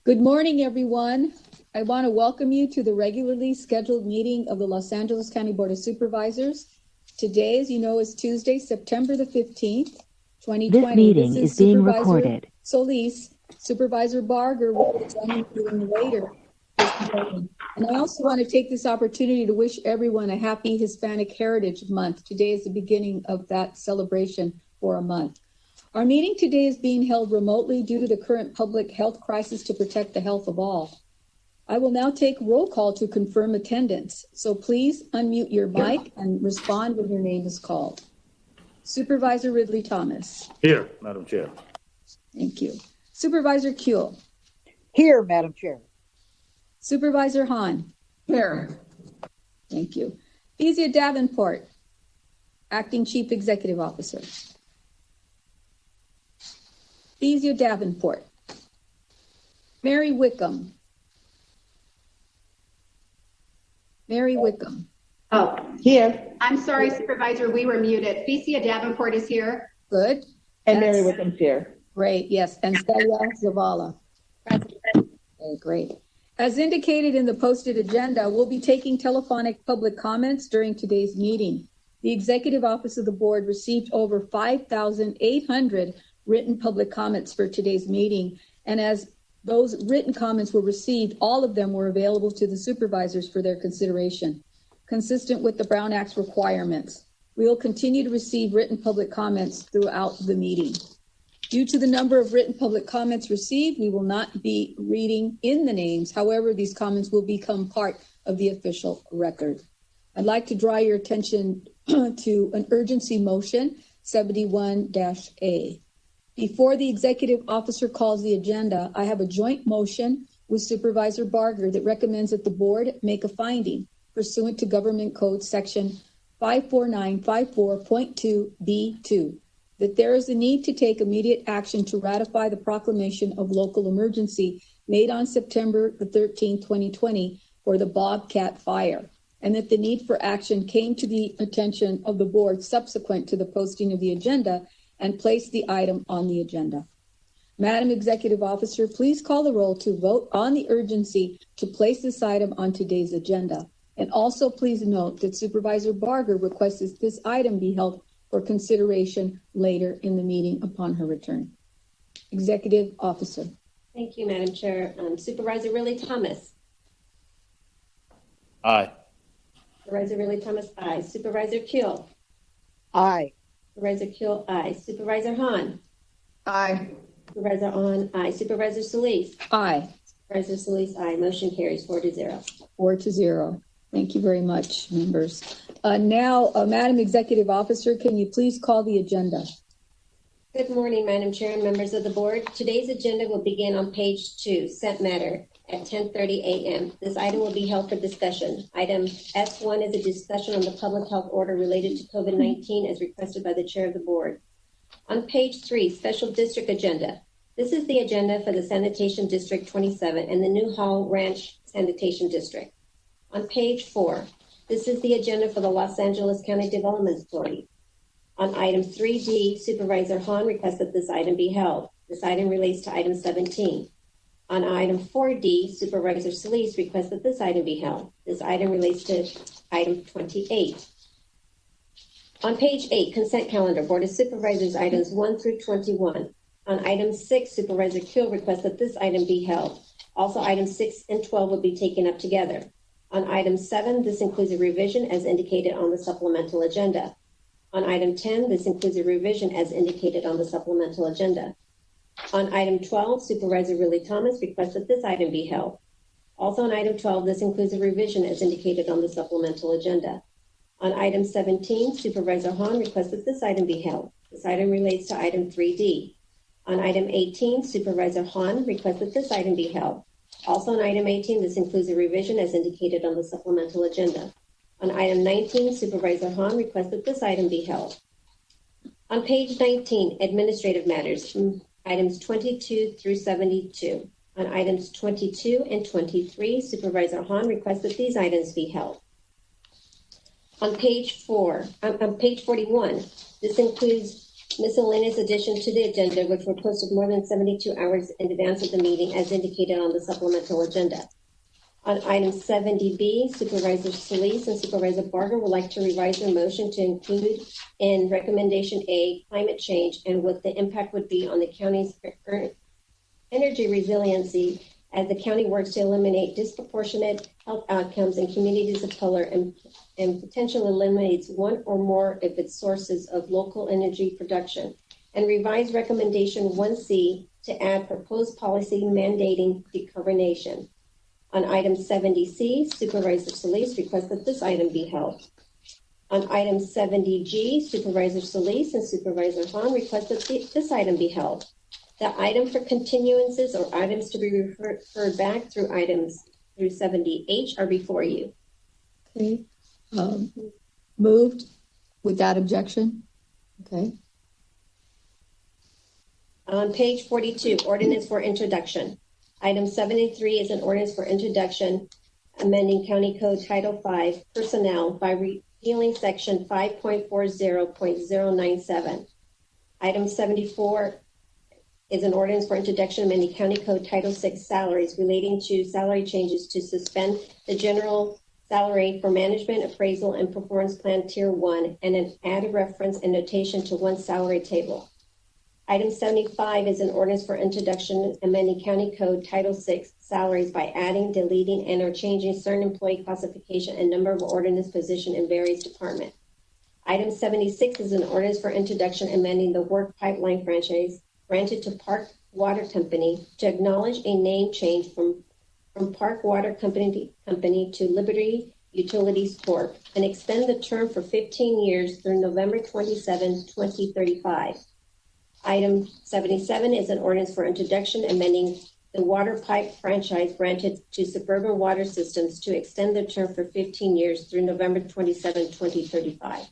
Good morning, everyone. I want to welcome you to the regularly scheduled meeting of the Los Angeles County Board of Supervisors. Today, as you know, is Tuesday, September the 15th, 2020. This meeting is being recorded. Solis, Supervisor Barger will be joining the meeting later this morning. And I also want to take this opportunity to wish everyone a happy Hispanic Heritage Month. Today is the beginning of that celebration for a month. Our meeting today is being held remotely due to the current public health crisis to protect the health of all. I will now take roll call to confirm attendance. So please unmute your mic and respond when your name is called. Supervisor Ridley Thomas. Here, Madam Chair. Thank you. Supervisor Kuehl. Here, Madam Chair. Supervisor Hahn. Here. Thank you. Thesia Davenport, Acting Chief Executive Officer. Thesia Davenport. Mary Wickham. Mary Wickham. Oh, Here. I'm sorry, Supervisor, we were muted. Thesia Davenport is here. Good. And Mary Wickham's here. Great, yes. And Celia Zavala. Okay, great. As indicated in the posted agenda, we'll be taking telephonic public comments during today's meeting. The Executive Office of the Board received over 5,800 written public comments for today's meeting. And as those written comments were received, all of them were available to the supervisors for their consideration, consistent with the Brown Act's requirements. We will continue to receive written public comments throughout the meeting. Due to the number of written public comments received, we will not be reading in the names. However, these comments will become part of the official record. I'd like to draw your attention to an urgency motion, 71-A. Before the executive officer calls the agenda, I have a joint motion with Supervisor Barger that recommends that the board make a finding pursuant to Government Code Section 54954.2B2 that there is a need to take immediate action to ratify the proclamation of local emergency made on September the 13th, 2020 for the Bobcat fire, and that the need for action came to the attention of the board subsequent to the posting of the agenda and place the item on the agenda. Madam Executive Officer, please call the roll to vote on the urgency to place this item on today's agenda. And also please note that Supervisor Barger requests that this item be held for consideration later in the meeting upon her return. Executive Officer. Thank you, Madam Chair. Supervisor Ridley Thomas. Aye. Supervisor Ridley Thomas, aye. Supervisor Kuehl. Aye. Supervisor Kuehl, aye. Supervisor Hahn. Aye. Supervisor Hahn, aye. Supervisor Solis. Aye. Supervisor Solis, aye. Motion carries 4-0. 4-0. Thank you very much, members. Now, Madam Executive Officer, can you please call the agenda? Good morning, Madam Chair and members of the board. Today's agenda will begin on page 2, Set Matter, at 10:30 a.m. This item will be held for discussion. Item S1 is a discussion on the public health order related to COVID-19 as requested by the chair of the board. On page 3, Special District Agenda. This is the agenda for the Sanitation District 27 and the New Hall Ranch Sanitation District. On page 4, this is the agenda for the Los Angeles County Development Authority. On item 3D, Supervisor Hahn requests that this item be held. This item relates to item 17. On item 4D, Supervisor Solis requests that this item be held. This item relates to item 28. On page 8, Consent Calendar, Board of Supervisors items 1 through 21. On item 6, Supervisor Kuehl requests that this item be held. Also, items 6 and 12 will be taken up together. On item 7, this includes a revision as indicated on the supplemental agenda. On item 10, this includes a revision as indicated on the supplemental agenda. On item 12, Supervisor Ridley Thomas requests that this item be held. Also on item 12, this includes a revision as indicated on the supplemental agenda. On item 17, Supervisor Hahn requests that this item be held. This item relates to item 3D. On item 18, Supervisor Hahn requests that this item be held. Also on item 18, this includes a revision as indicated on the supplemental agenda. On item 19, Supervisor Hahn requests that this item be held. On page 19, Administrative Matters, items 22 through 72. On items 22 and 23, Supervisor Hahn requests that these items be held. On page 41, this includes Miscellaneous additions to the agenda, which were posted more than 72 hours in advance of the meeting, as indicated on the supplemental agenda. On item 70B, Supervisor Solis and Supervisor Barger would like to revise their motion to include in recommendation A, climate change, and what the impact would be on the county's energy resiliency as the county works to eliminate disproportionate health outcomes in communities of color and potentially eliminates one or more of its sources of local energy production. And revise recommendation 1C to add proposed policy mandating decarbonation. On item 70C, Supervisor Solis requests that this item be held. On item 70G, Supervisor Solis and Supervisor Hahn request that this item be held. The item for continuances or items to be referred back through items through 70H are before you. Okay. Moved without objection. Okay. On page 42, ordinance for introduction. Item 73 is an ordinance for introduction, amending County Code Title V, Personnel, by repealing Section 5.40.097. Item 74 is an ordinance for introduction, amending County Code Title VI, Salaries, relating to salary changes to suspend the general salary for management, appraisal, and performance plan Tier 1, and an add reference and notation to one salary table. Item 75 is an ordinance for introduction, amending County Code Title VI, Salaries, by adding, deleting, and or changing certain employee classification and number of ordinance position in various departments. Item 76 is an ordinance for introduction, amending the work pipeline franchise granted to Park Water Company to acknowledge a name change from Park Water Company to Liberty Utilities Corp. And extend the term for 15 years through November 27, 2035. Item 77 is an ordinance for introduction, amending the water pipe franchise granted to Suburban Water Systems to extend the term for 15 years through November 27, 2035.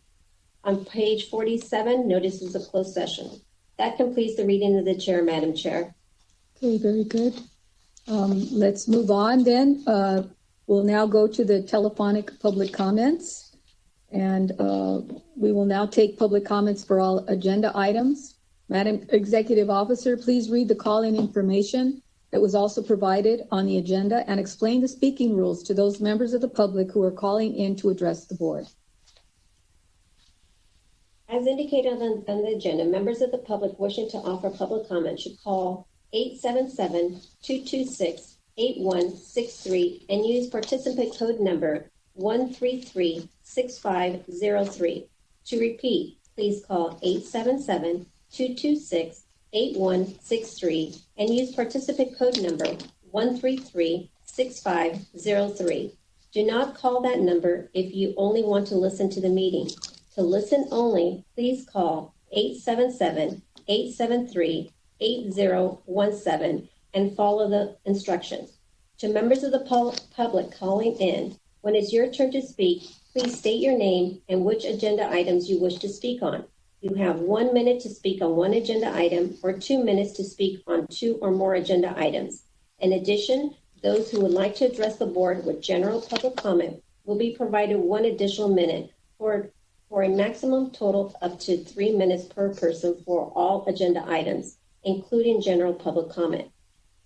On page 47, notices of closed session. That completes the reading of the chair, Madam Chair. Okay, very good. Let's move on then. We'll now go to the telephonic public comments. And we will now take public comments for all agenda items. Madam Executive Officer, please read the call-in information that was also provided on the agenda and explain the speaking rules to those members of the public who are calling in to address the board. As indicated on the agenda, members of the public wishing to offer public comment should call 877-226-8163 and use participant code number 133-6503. To repeat, please call 877-226-8163 and use participant code number 133-6503. Do not call that number if you only want to listen to the meeting. To listen only, please call 877-873-8017 and follow the instructions. To members of the public calling in, when it's your turn to speak, please state your name and which agenda items you wish to speak on. You have 1 minute to speak on one agenda item or 2 minutes to speak on 2 or more agenda items. In addition, those who would like to address the board with general public comment will be provided 1 additional minute for a maximum total of up to 3 minutes per person for all agenda items, including general public comment.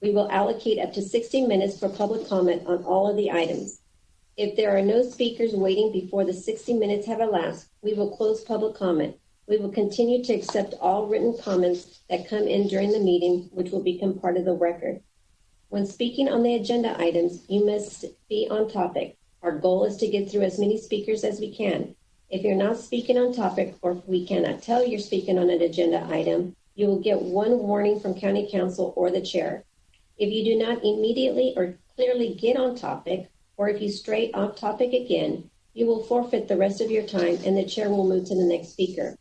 We will allocate up to 60 minutes for public comment on all of the items. If there are no speakers waiting before the 60 minutes have elapsed, we will close public comment. We will continue to accept all written comments that come in during the meeting, which will become part of the record. When speaking on the agenda items, you must be on topic. Our goal is to get through as many speakers as we can. If you're not speaking on topic, or if we cannot tell you're speaking on an agenda item, you will get 1 warning from County Council or the chair. If you do not immediately or clearly get on topic, or if you stray off topic again, you will forfeit the rest of your time and the chair will move to the next speaker.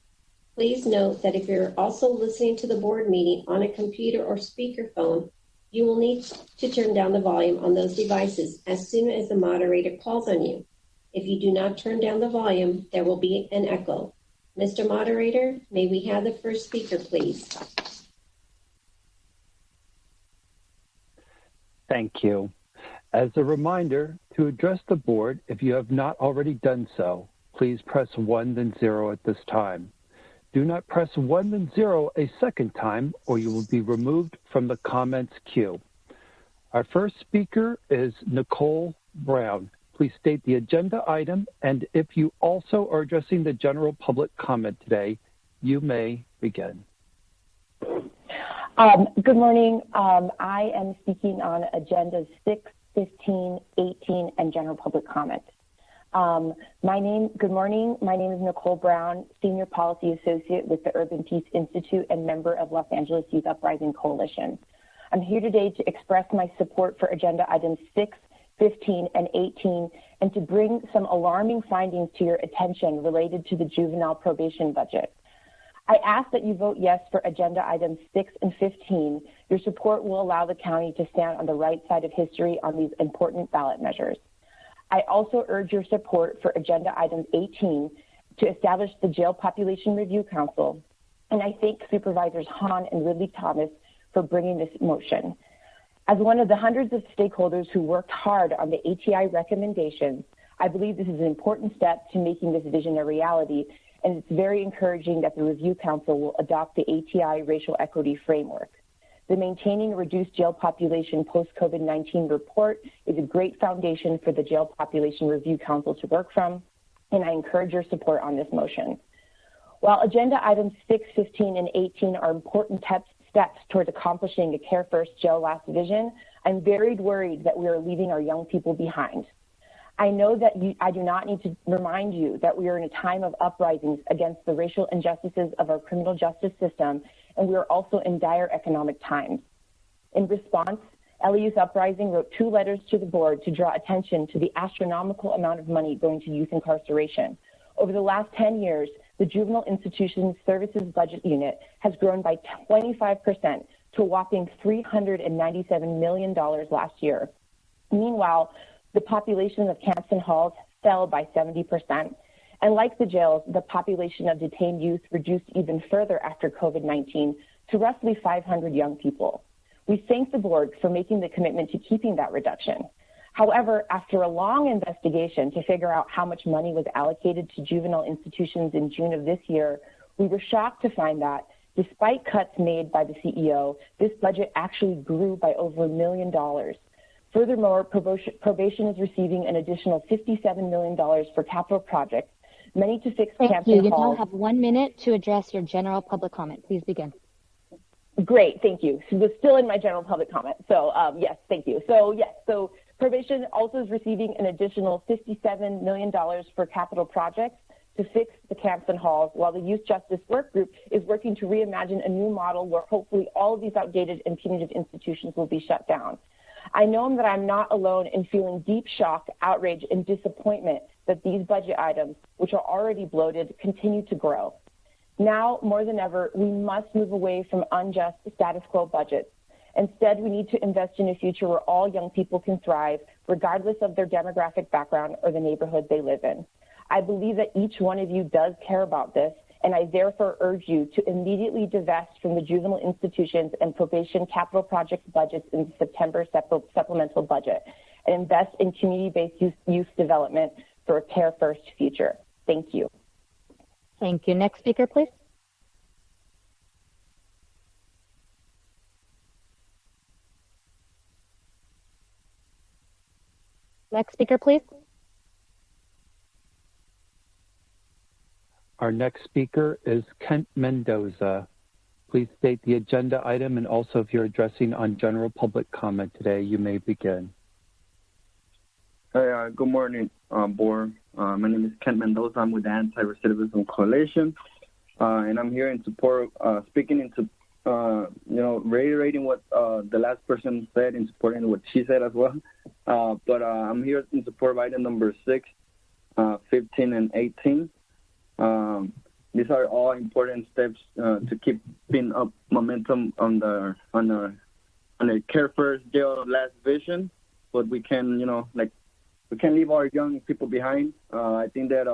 Please note that if you're also listening to the board meeting on a computer or speakerphone, you will need to turn down the volume on those devices as soon as the moderator calls on you. If you do not turn down the volume, there will be an echo. Mr. Moderator, may we have the first speaker, please? Thank you. As a reminder, to address the board, if you have not already done so, please press 1 then 0 at this time. Do not press 1 then 0 a second time, or you will be removed from the comments queue. Our first speaker is Nicole Brown. Please state the agenda item, and if you also are addressing the general public comment today, you may begin. Good morning. I am speaking on agendas 6, 15, 18, and general public comment. Good morning. My name is Nicole Brown, Senior Policy Associate with the Urban Peace Institute and member of Los Angeles Youth Uprising Coalition. I'm here today to express my support for agenda items 6, 15, and 18, and to bring some alarming findings to your attention related to the juvenile probation budget. I ask that you vote yes for agenda items 6 and 15. Your support will allow the county to stand on the right side of history on these important ballot measures. I also urge your support for agenda item 18 to establish the Jail Population Review Council. And I thank Supervisors Hahn and Ridley Thomas for bringing this motion. As one of the hundreds of stakeholders who worked hard on the ATI recommendations, I believe this is an important step to making this vision a reality, and it's very encouraging that the Review Council will adopt the ATI racial equity framework. The Maintaining a Reduced Jail Population Post-COVID-19 report is a great foundation for the Jail Population Review Council to work from, and I encourage your support on this motion. While agenda items 6, 15, and 18 are important steps towards accomplishing a Care First Jail Last vision, I'm very worried that we are leaving our young people behind. I know that I do not need to remind you that we are in a time of uprisings against the racial injustices of our criminal justice system, and we are also in dire economic times. In response, LAU's Uprising wrote 2 letters to the board to draw attention to the astronomical amount of money going to youth incarceration. Over the last 10 years, the Juvenile Institution Services Budget Unit has grown by 25% to a whopping $397 million last year. Meanwhile, the population of camps and halls fell by 70%. And like the jails, the population of detained youth reduced even further after COVID-19 to roughly 500 young people. We thank the board for making the commitment to keeping that reduction. However, after a long investigation to figure out how much money was allocated to juvenile institutions in June of this year, we were shocked to find that, despite cuts made by the CEO, this budget actually grew by over $1 million. Furthermore, probation is receiving an additional $57 million for capital projects, many to fix camps and halls. You now have 1 minute to address your general public comment. Please begin. Great, thank you. So we're still in my general public comment. So yes, thank you. So probation also is receiving an additional $57 million for capital projects to fix the camps and halls, while the Youth Justice Work Group is working to reimagine a new model where hopefully all of these outdated and punitive institutions will be shut down. I know that I'm not alone in feeling deep shock, outrage, and disappointment that these budget items, which are already bloated, continue to grow. Now, more than ever, we must move away from unjust status quo budgets. Instead, we need to invest in a future where all young people can thrive, regardless of their demographic background or the neighborhood they live in. I believe that each one of you does care about this, and I therefore urge you to immediately divest from the juvenile institutions and probation capital projects budgets in the September supplemental budget and invest in community-based youth development for a Care First future. Thank you. Thank you. Next speaker, please. Next speaker, please. Our next speaker is Kent Mendoza. Please state the agenda item, and also if you're addressing on general public comment today, you may begin. Hey, good morning, board. My name is Kent Mendoza. I'm with the Anti-Recidivism Coalition, and I'm here in support, speaking into, reiterating what the last person said and supporting what she said as well. But I'm here in support of item number 6, 15, and 18. These are all important steps to keeping up momentum on the Care First Jail Last vision, but we can, we can't leave our young people behind. I think that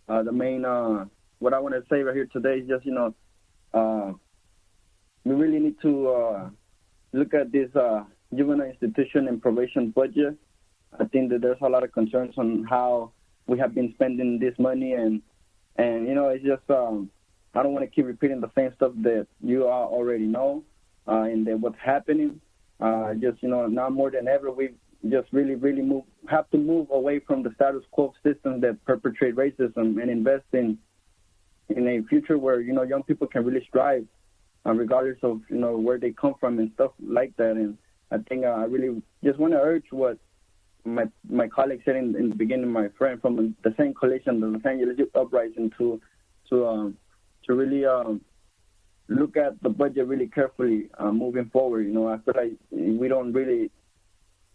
the main, what I want to say right here today is just, we really need to look at this juvenile institution and probation budget. I think that there's a lot of concerns on how we have been spending this money, and it's just I don't want to keep repeating the same stuff that you all already know and that what's happening. Just, now more than ever, we just really have to move away from the status quo system that perpetrate racism and invest in a future where, young people can really strive regardless of, where they come from and stuff like that. And I think I really just want to urge what my colleague said in the beginning, my friend from the same coalition, the Los Angeles Youth Uprising, to really look at the budget really carefully moving forward. I feel like we don't really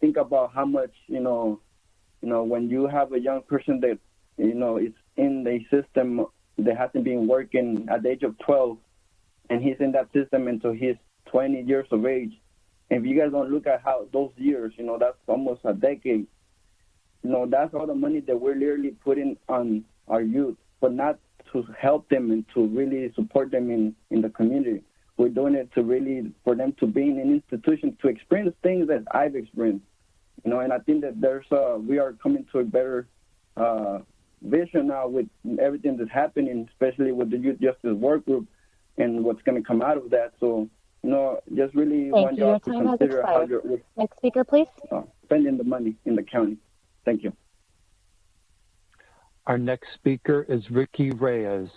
think about how much, when you have a young person that, is in the system that hasn't been working at the age of 12, and he's in that system until he's 20 years of age. And if you guys don't look at how those years, that's almost a decade, that's all the money that we're literally putting on our youth, but not to help them and to really support them in the community. We're doing it to really, for them to be in an institution to experience things that I've experienced, and I think that we are coming to a better vision now with everything that's happening, especially with the Youth Justice Work Group and what's going to come out of that. So, just really want y'all to consider how you're Next speaker, please. Spending the money in the county. Thank you. Our next speaker is Ricky Reyes.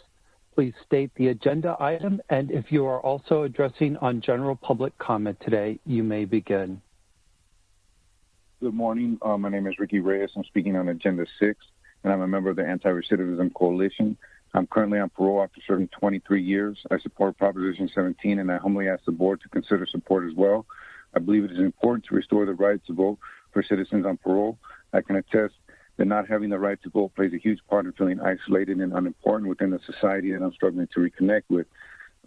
Please state the agenda item, and if you are also addressing on general public comment today, you may begin. Good morning. My name is Ricky Reyes. I'm speaking on Agenda 6, and I'm a member of the Anti-Recidivism Coalition. I'm currently on parole after serving 23 years. I support Proposition 17, and I humbly ask the board to consider support as well. I believe it is important to restore the right to vote for citizens on parole. I can attest that not having the right to vote plays a huge part in feeling isolated and unimportant within the society that I'm struggling to reconnect with.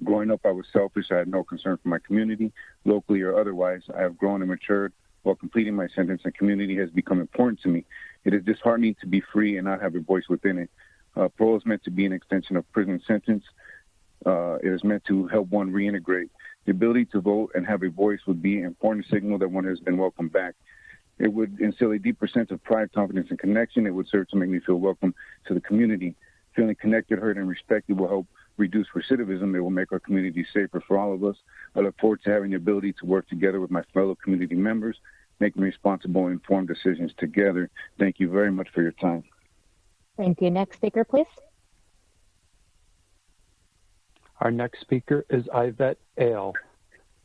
Growing up, I was selfish. I had no concern for my community, locally or otherwise. I have grown and matured while completing my sentence, and community has become important to me. It is disheartening to be free and not have a voice within it. Parole is meant to be an extension of prison sentence. It is meant to help one reintegrate. The ability to vote and have a voice would be an important signal that one has been welcomed back. It would instill a deeper sense of pride, confidence, and connection. It would serve to make me feel welcome to the community. Feeling connected, heard, and respected will help reduce recidivism. It will make our community safer for all of us. I look forward to having the ability to work together with my fellow community members, making responsible and informed decisions together. Thank you very much for your time. Thank you. Next speaker, please. Our next speaker is Yvette Ale.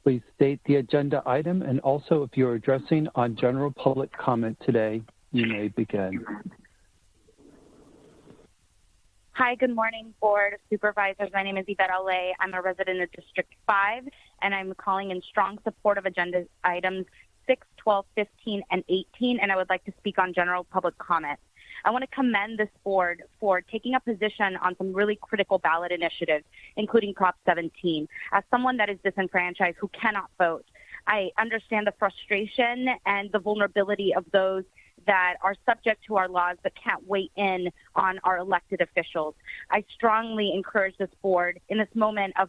Please state the agenda item, and also if you're addressing on general public comment today, you may begin. Hi, good morning, Board of Supervisors. My name is Yvette Ale. I'm a resident of District 5, and I'm calling in strong support of agenda items 6, 12, 15, and 18, and I would like to speak on general public comment. I want to commend this board for taking a position on some really critical ballot initiatives, including Prop 17. As someone that is disenfranchised who cannot vote, I understand the frustration and the vulnerability of those that are subject to our laws but can't weigh in on our elected officials. I strongly encourage this board in this moment of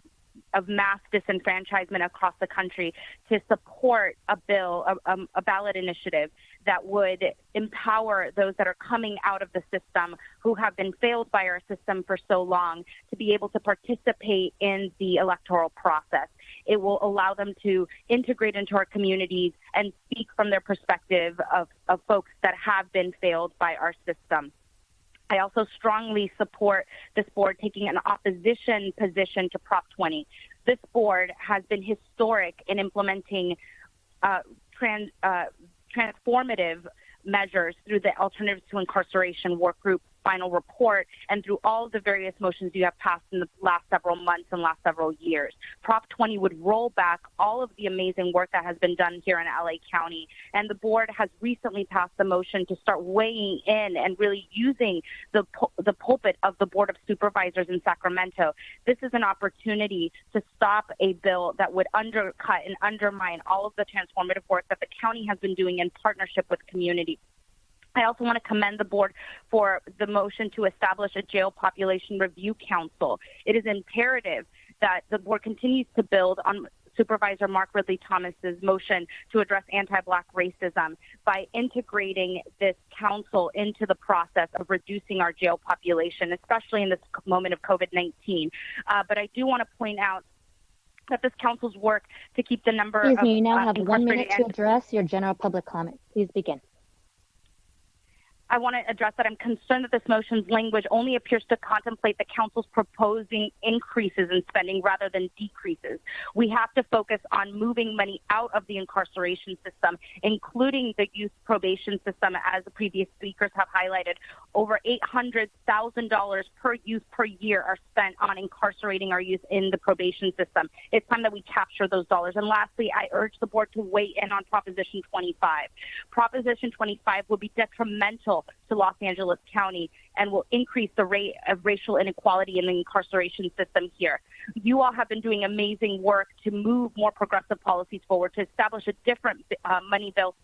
mass disenfranchisement across the country to support a bill, a ballot initiative that would empower those that are coming out of the system who have been failed by our system for so long to be able to participate in the electoral process. It will allow them to integrate into our communities and speak from their perspective of folks that have been failed by our system. I also strongly support this board taking an opposition position to Prop 20. This board has been historic in implementing transformative measures through the Alternatives to Incarceration Work Group final report and through all of the various motions you have passed in the last several months and last several years. Prop 20 would roll back all of the amazing work that has been done here in LA County, and the board has recently passed the motion to start weighing in and really using the pulpit of the Board of Supervisors in Sacramento. This is an opportunity to stop a bill that would undercut and undermine all of the transformative work that the county has been doing in partnership with community. I also want to commend the board for the motion to establish a jail population review council. It is imperative that the board continues to build on Supervisor Mark Ridley Thomas's motion to address anti-Black racism by integrating this council into the process of reducing our jail population, especially in this moment of COVID-19. But I do want to point out that this council's work to keep the number Excuse of me, you now have 1 minute to incarcerated address your general public comment. Please begin. I want to address that I'm concerned that this motion's language only appears to contemplate the council's proposing increases in spending rather than decreases. We have to focus on moving money out of the incarceration system, including the youth probation system, as the previous speakers have highlighted. Over $800,000 per youth per year are spent on incarcerating our youth in the probation system. It's time that we capture those dollars. And lastly, I urge the board to weigh in on Proposition 25. Proposition 25 will be detrimental to Los Angeles County and will increase the rate of racial inequality in the incarceration system here. You all have been doing amazing work to move more progressive policies forward, to establish a different money-based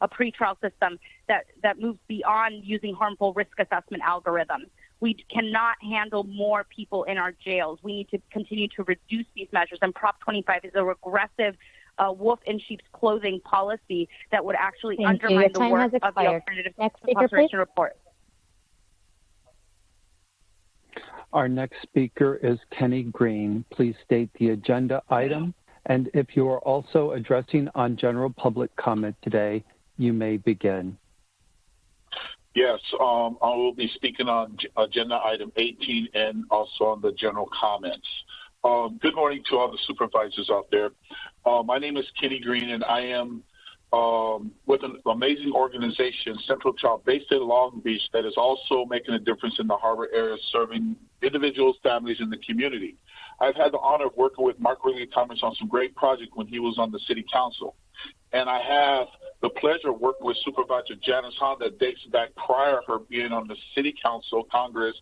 a pretrial system that moves beyond using harmful risk assessment algorithms. We cannot handle more people in our jails. We need to continue to reduce these measures, and Prop 25 is a regressive wolf in sheep's clothing policy that would actually undermine the work of the Alternative Incarceration Report. Our next speaker is Kenny Green. Please state the agenda item, and if you are also addressing on general public comment today, you may begin. Yes, I will be speaking on agenda item 18 and also on the general comments. Good morning to all the supervisors out there. My name is Kenny Green, and I am with an amazing organization, Central Child, based in Long Beach, that is also making a difference in the harbor area, serving individuals, families, and the community. I've had the honor of working with Mark Ridley Thomas on some great projects when he was on the city council. And I have the pleasure of working with Supervisor Janice Hahn that dates back prior to her being on the city council, Congress,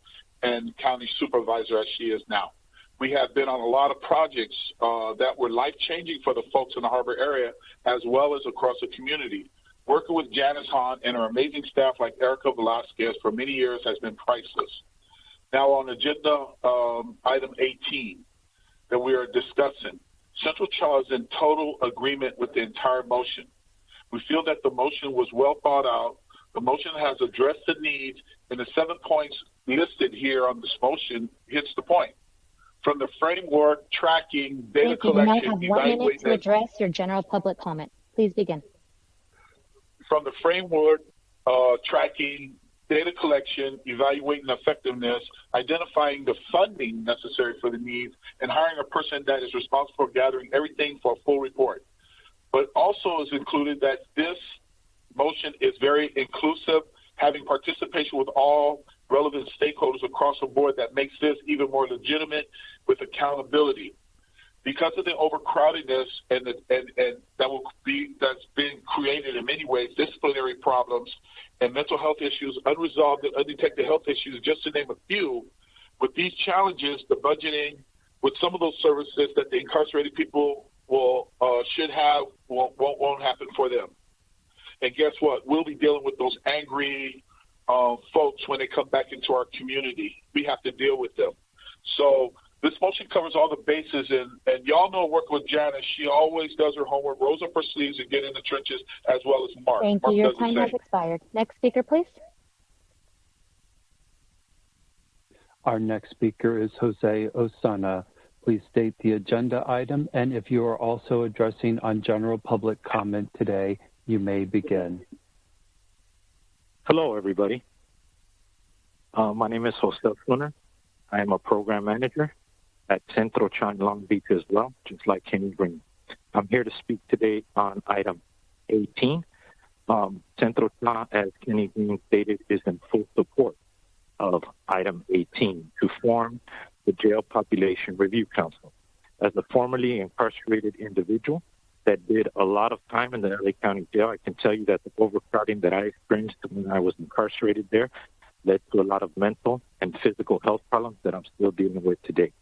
and county supervisor as she is now. We have been on a lot of projects that were life-changing for the folks in the harbor area as well as across the community. Working with Janice Hahn and her amazing staff like Erica Velasquez for many years has been priceless. Now on agenda item 18 that we are discussing, Central Child is in total agreement with the entire motion. We feel that the motion was well thought out. The motion has addressed the needs, and the 7 points listed here on this motion hits the point. From the framework, tracking, data collection, you now have 1 minute to address your general public comment. Please begin. From the framework, tracking, data collection, evaluating effectiveness, identifying the funding necessary for the needs, and hiring a person that is responsible for gathering everything for a full report. But also is included that this motion is very inclusive, having participation with all relevant stakeholders across the board that makes this even more legitimate with accountability. Because of the overcrowdedness and that's been created in many ways, disciplinary problems and mental health issues, unresolved and undetected health issues, just to name a few, with these challenges, the budgeting with some of those services that the incarcerated people should have won't happen for them. And guess what? We'll be dealing with those angry folks when they come back into our community. We have to deal with them. So this motion covers all the bases, and y'all know working with Janice, she always does her homework, rolls up her sleeves, and get in the trenches, as well as Mark. Thank you. Your time has expired. Next speaker, please. Our next speaker is Jose Osana. Please state the agenda item, and if you are also addressing on general public comment today, you may begin. Hello, everybody. My name is Jose Osana. I am a program manager at Centro Child Long Beach as well, just like Kenny Green. I'm here to speak today on item 18. Centro Child, as Kenny Green stated, is in full support of item 18 to form the Jail Population Review Council. As a formerly incarcerated individual that did a lot of time in the LA County Jail, I can tell you that the overcrowding that I experienced when I was incarcerated there led to a lot of mental and physical health problems that I'm still dealing with today.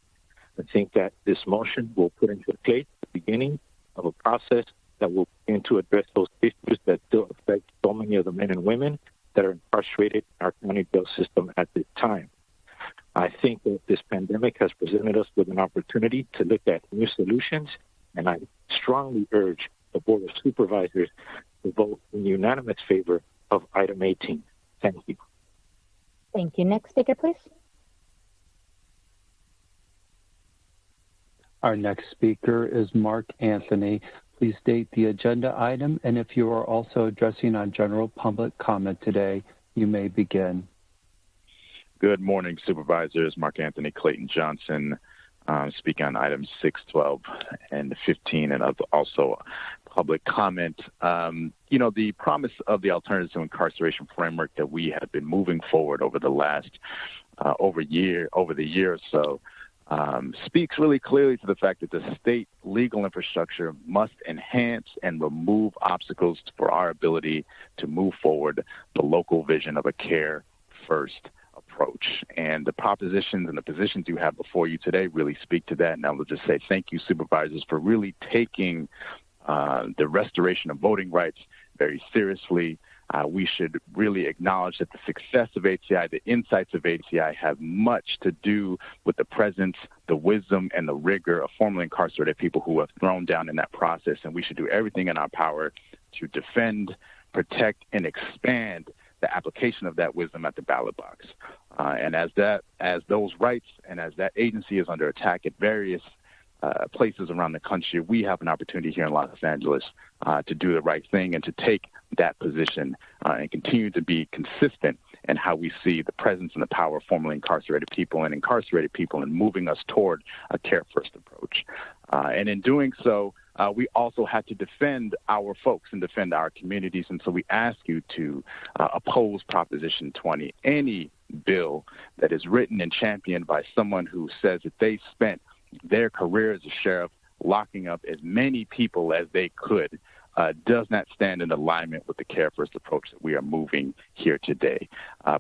I think that this motion will put into place the beginning of a process that will begin to address those issues that still affect so many of the men and women that are incarcerated in our county jail system at this time. I think that this pandemic has presented us with an opportunity to look at new solutions and I strongly urge the Board of Supervisors to vote in unanimous favor of item 18. Thank you. Thank you. Next speaker, please. Our next speaker is Mark Anthony. Please state the agenda item, and if you are also addressing on general public comment today, you may begin. Good morning, Supervisors. Mark Anthony Clayton Johnson, speaking on items 6, 12, and 15, and also public comment. The promise of the Alternatives to Incarceration framework that we have been moving forward over the last over the year or so speaks really clearly to the fact that the state legal infrastructure must enhance and remove obstacles for our ability to move forward the local vision of a care-first approach. And the propositions and the positions you have before you today really speak to that. And I will just say thank you, Supervisors, for really taking the restoration of voting rights very seriously. We should really acknowledge that the success of HCI, the insights of HCI have much to do with the presence, the wisdom, and the rigor of formerly incarcerated people who have thrown down in that process. And we should do everything in our power to defend, protect, and expand the application of that wisdom at the ballot box. And as those rights and as that agency is under attack at various places around the country, we have an opportunity here in Los Angeles to do the right thing and to take that position and continue to be consistent in how we see the presence and the power of formerly incarcerated people and moving us toward a care-first approach. And in doing so, we also have to defend our folks and defend our communities. And so we ask you to oppose Proposition 20, any bill that is written and championed by someone who says that they spent their career as a sheriff locking up as many people as they could does not stand in alignment with the care-first approach that we are moving here today.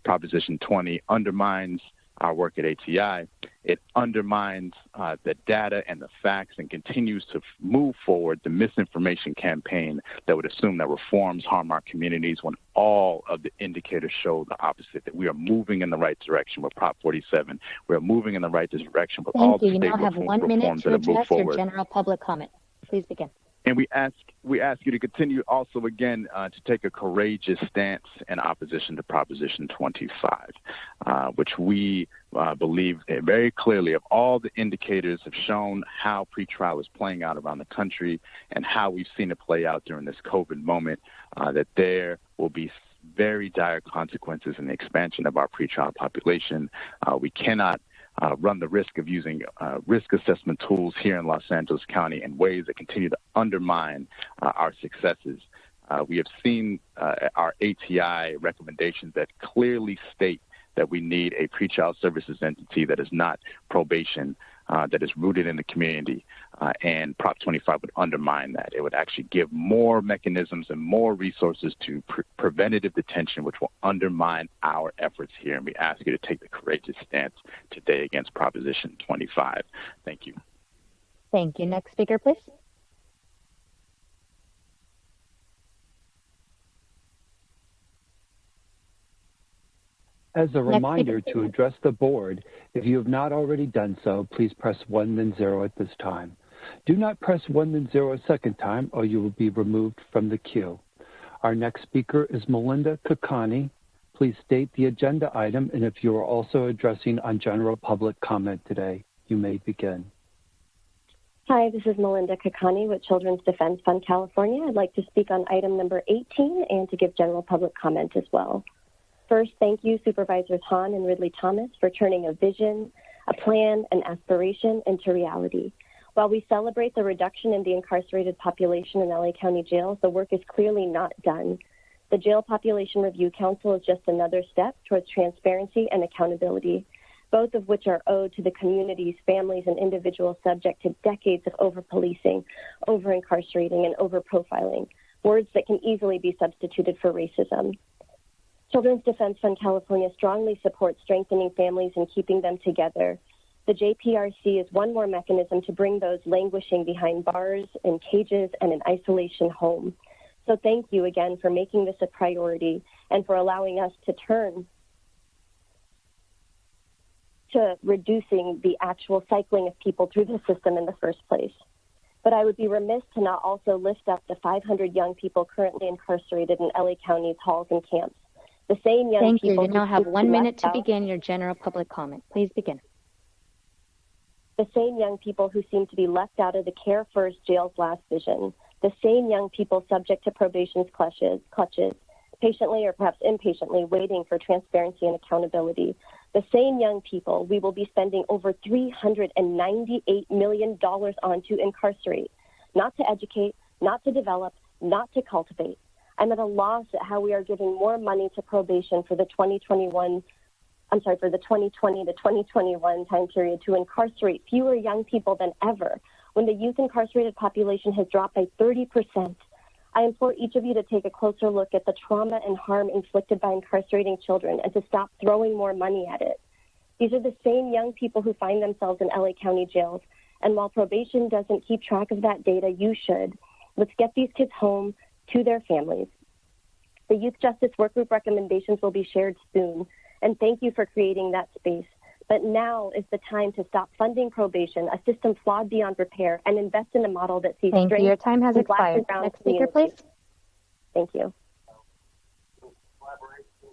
Proposition 20 undermines our work at HCI. It undermines the data and the facts and continues to move forward the misinformation campaign that would assume that reforms harm our communities when all of the indicators show the opposite, that we are moving in the right direction with Prop 47. We are moving in the right direction with all the state reforms that have moved forward. You now have 1 minute to address your general public comment. Please begin. And we ask you to continue also again to take a courageous stance in opposition to Proposition 25, which we believe very clearly of all the indicators have shown how pretrial is playing out around the country and how we've seen it play out during this COVID moment, that there will be very dire consequences in the expansion of our pretrial population. We cannot run the risk of using risk assessment tools here in Los Angeles County in ways that continue to undermine our successes. We have seen our ATI recommendations that clearly state that we need a pretrial services entity that is not probation, that is rooted in the community, and Prop 25 would undermine that. It would actually give more mechanisms and more resources to preventative detention, which will undermine our efforts here. And we ask you to take the courageous stance today against Proposition 25. Thank you. Thank you. Next speaker, please. As a reminder to address the board, if you have not already done so, please press 1 then 0 at this time. Do not press 1 then 0 a second time, or you will be removed from the queue. Our next speaker is Melinda Kakani. Please state the agenda item, and if you are also addressing on general public comment today, you may begin. Hi, this is Melinda Kakani with Children's Defense Fund California. I'd like to speak on item number 18 and to give general public comment as well. First, thank you, Supervisors Hahn and Ridley Thomas, for turning a vision, a plan, an aspiration into reality. While we celebrate the reduction in the incarcerated population in LA County jails, the work is clearly not done. The Jail Population Review Council is just another step towards transparency and accountability, both of which are owed to the communities, families, and individuals subject to decades of over-policing, over-incarcerating, and over-profiling, words that can easily be substituted for racism. Children's Defense Fund California strongly supports strengthening families and keeping them together. The JPRC is one more mechanism to bring those languishing behind bars, in cages, and in isolation home. So thank you again for making this a priority and for allowing us to turn to reducing the actual cycling of people through the system in the first place. But I would be remiss to not also lift up the 500 young people currently incarcerated in LA County's halls and camps. The same young Thank you. people. You now have 1 minute to out, begin your general public comment. Please begin. The same young people who seem to be left out of the Care First jail's last vision. The same young people subject to probation's clutches, patiently or perhaps impatiently waiting for transparency and accountability. The same young people we will be spending over $398 million on to incarcerate, not to educate, not to develop, not to cultivate. I'm at a loss at how we are giving more money to probation for the 2020 to 2021 time period to incarcerate fewer young people than ever, when the youth incarcerated population has dropped by 30%. I implore each of you to take a closer look at the trauma and harm inflicted by incarcerating children and to stop throwing more money at it. These are the same young people who find themselves in LA County jails, and while probation doesn't keep track of that data, you should. Let's get these kids home to their families. The Youth Justice Workgroup recommendations will be shared soon, and thank you for creating that space. But now is the time to stop funding probation, a system flawed beyond repair, and invest in a model that sees Thank you. Your time has expired. Next speaker, please. Thank you.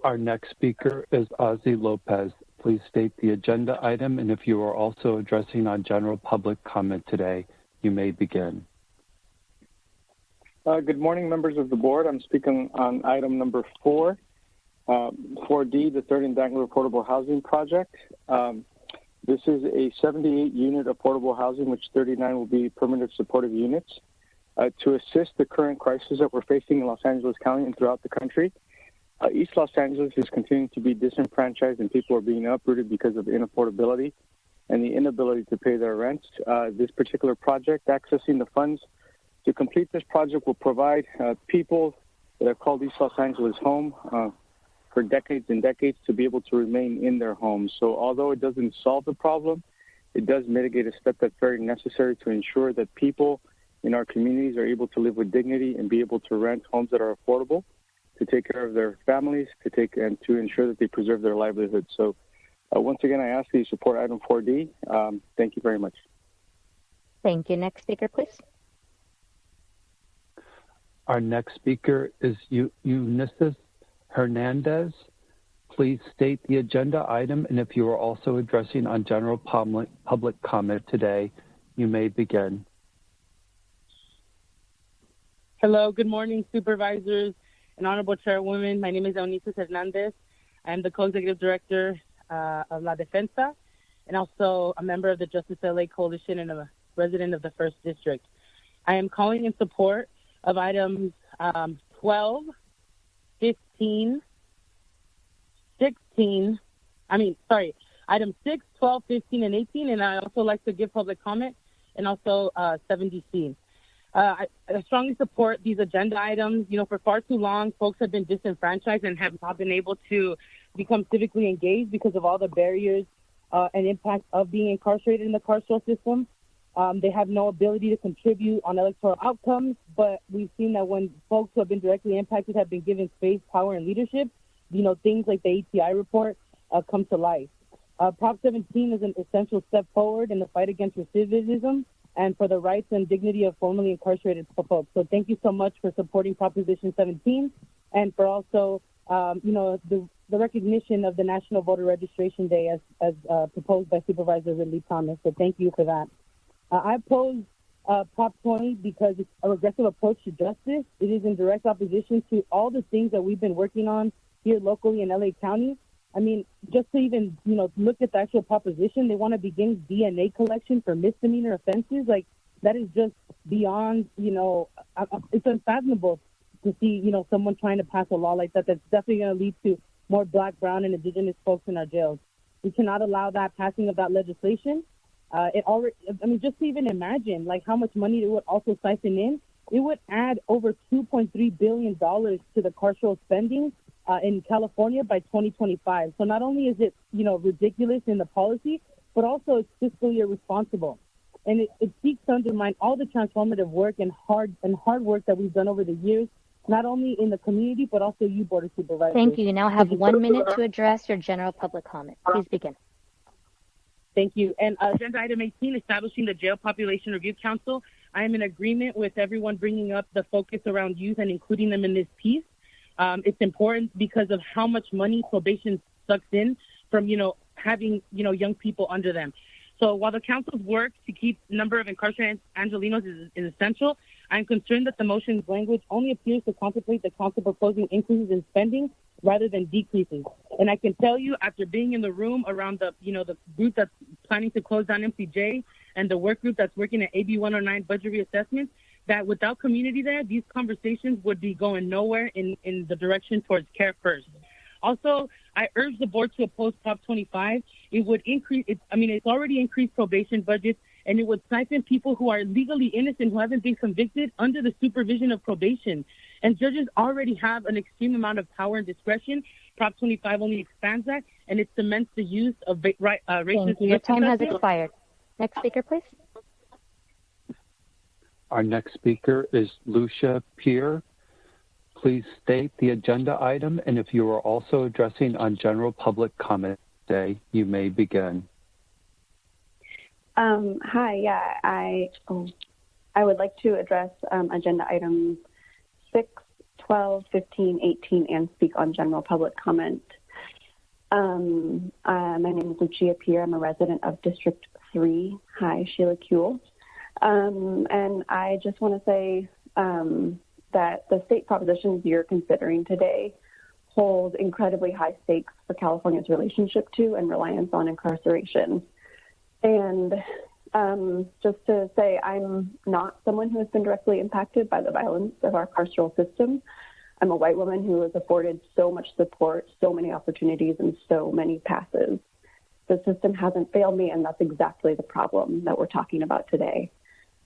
Our next speaker is Ozzy Lopez. Please state the agenda item, and if you are also addressing on general public comment today, you may begin. Good morning, members of the board. I'm speaking on item number 4. 4D, the third and Dangler Affordable Housing Project. This is a 78-unit affordable housing, which 39 will be permanent supportive units. To assist the current crisis that we're facing in Los Angeles County and throughout the country, East Los Angeles is continuing to be disenfranchised and people are being uprooted because of inaffordability and the inability to pay their rents. This particular project, accessing the funds to complete this project, will provide people that have called East Los Angeles home for decades and decades to be able to remain in their homes. So although it doesn't solve the problem, it does mitigate a step that's very necessary to ensure that people in our communities are able to live with dignity and be able to rent homes that are affordable, to take care of their families, and to ensure that they preserve their livelihoods. So once again, I ask that you support item 4D. Thank you very much. Thank you. Next speaker, please. Our next speaker is Eunice Hernandez. Please state the agenda item, and if you are also addressing on general public comment today, you may begin. Hello, good morning, supervisors and honorable chairwoman. My name is Eunice Hernandez. I'm the co-executive director of La Defensa and also a member of the Justice LA Coalition and a resident of the 1st District. I am calling in support of items 12, 15, 16, items 6, 12, 15, and 18, and I also like to give public comment, and also 7DC. I strongly support these agenda items. You know, for far too long, folks have been disenfranchised and have not been able to become civically engaged because of all the barriers and impact of being incarcerated in the carceral system. They have no ability to contribute on electoral outcomes, but we've seen that when folks who have been directly impacted have been given space, power, and leadership, you know, things like the ATI report come to life. Prop 17 is an essential step forward in the fight against recidivism and for the rights and dignity of formerly incarcerated folks. So thank you so much for supporting Proposition 17 and for also, the recognition of the National Voter Registration Day as proposed by Supervisor Ridley Thomas. So thank you for that. I oppose Prop 20 because it's a regressive approach to justice. It is in direct opposition to all the things that we've been working on here locally in LA County. I mean, just to even, look at the actual proposition, they want to begin DNA collection for misdemeanor offenses. Like, that is just beyond, it's unfathomable to see, someone trying to pass a law like that. That's definitely going to lead to more Black, brown, and indigenous folks in our jails. We cannot allow that passing of that legislation. Just to even imagine, like, how much money it would also siphon in, it would add over $2.3 billion to the carceral spending in California by 2025. So not only is it, ridiculous in the policy, but also it's fiscally irresponsible. And it seeks to undermine all the transformative work and hard work that we've done over the years, not only in the community, but also you, Board of Supervisors. Thank you. You now have 1 minute to address your general public comment. Please begin. Thank you. And agenda item 18, establishing the Jail Population Review Council. I am in agreement with everyone bringing up the focus around youth and including them in this piece. It's important because of how much money probation sucks in from, having, young people under them. So while the council's work to keep the number of incarcerated Angelenos is essential, I'm concerned that the motion's language only appears to contemplate the council proposing increases in spending rather than decreases. And I can tell you, after being in the room around the group that's planning to close down MCJ and the work group that's working at AB 109 budget reassessment, that without community there, these conversations would be going nowhere in the direction towards care first. Also, I urge the board to oppose Prop 25. It would increase, it's already increased probation budgets, and it would siphon people who are legally innocent, who haven't been convicted, under the supervision of probation. And judges already have an extreme amount of power and discretion. Prop 25 only expands that, and it cements the use of racist. Thank you. Your time has expired. Next speaker, please. Our next speaker is Lucia Pierre. Please state the agenda item, and if you are also addressing on general public comment today, you may begin. Hi, yeah, I would like to address agenda items 6, 12, 15, 18, and speak on general public comment. My name is Lucia Pierre. I'm a resident of District 3. Hi, Sheila Kuehl. And I just want to say that the state propositions you're considering today hold incredibly high stakes for California's relationship to and reliance on incarceration. And just to say, I'm not someone who has been directly impacted by the violence of our carceral system. I'm a white woman who was afforded so much support, so many opportunities, and so many passes. The system hasn't failed me, and that's exactly the problem that we're talking about today.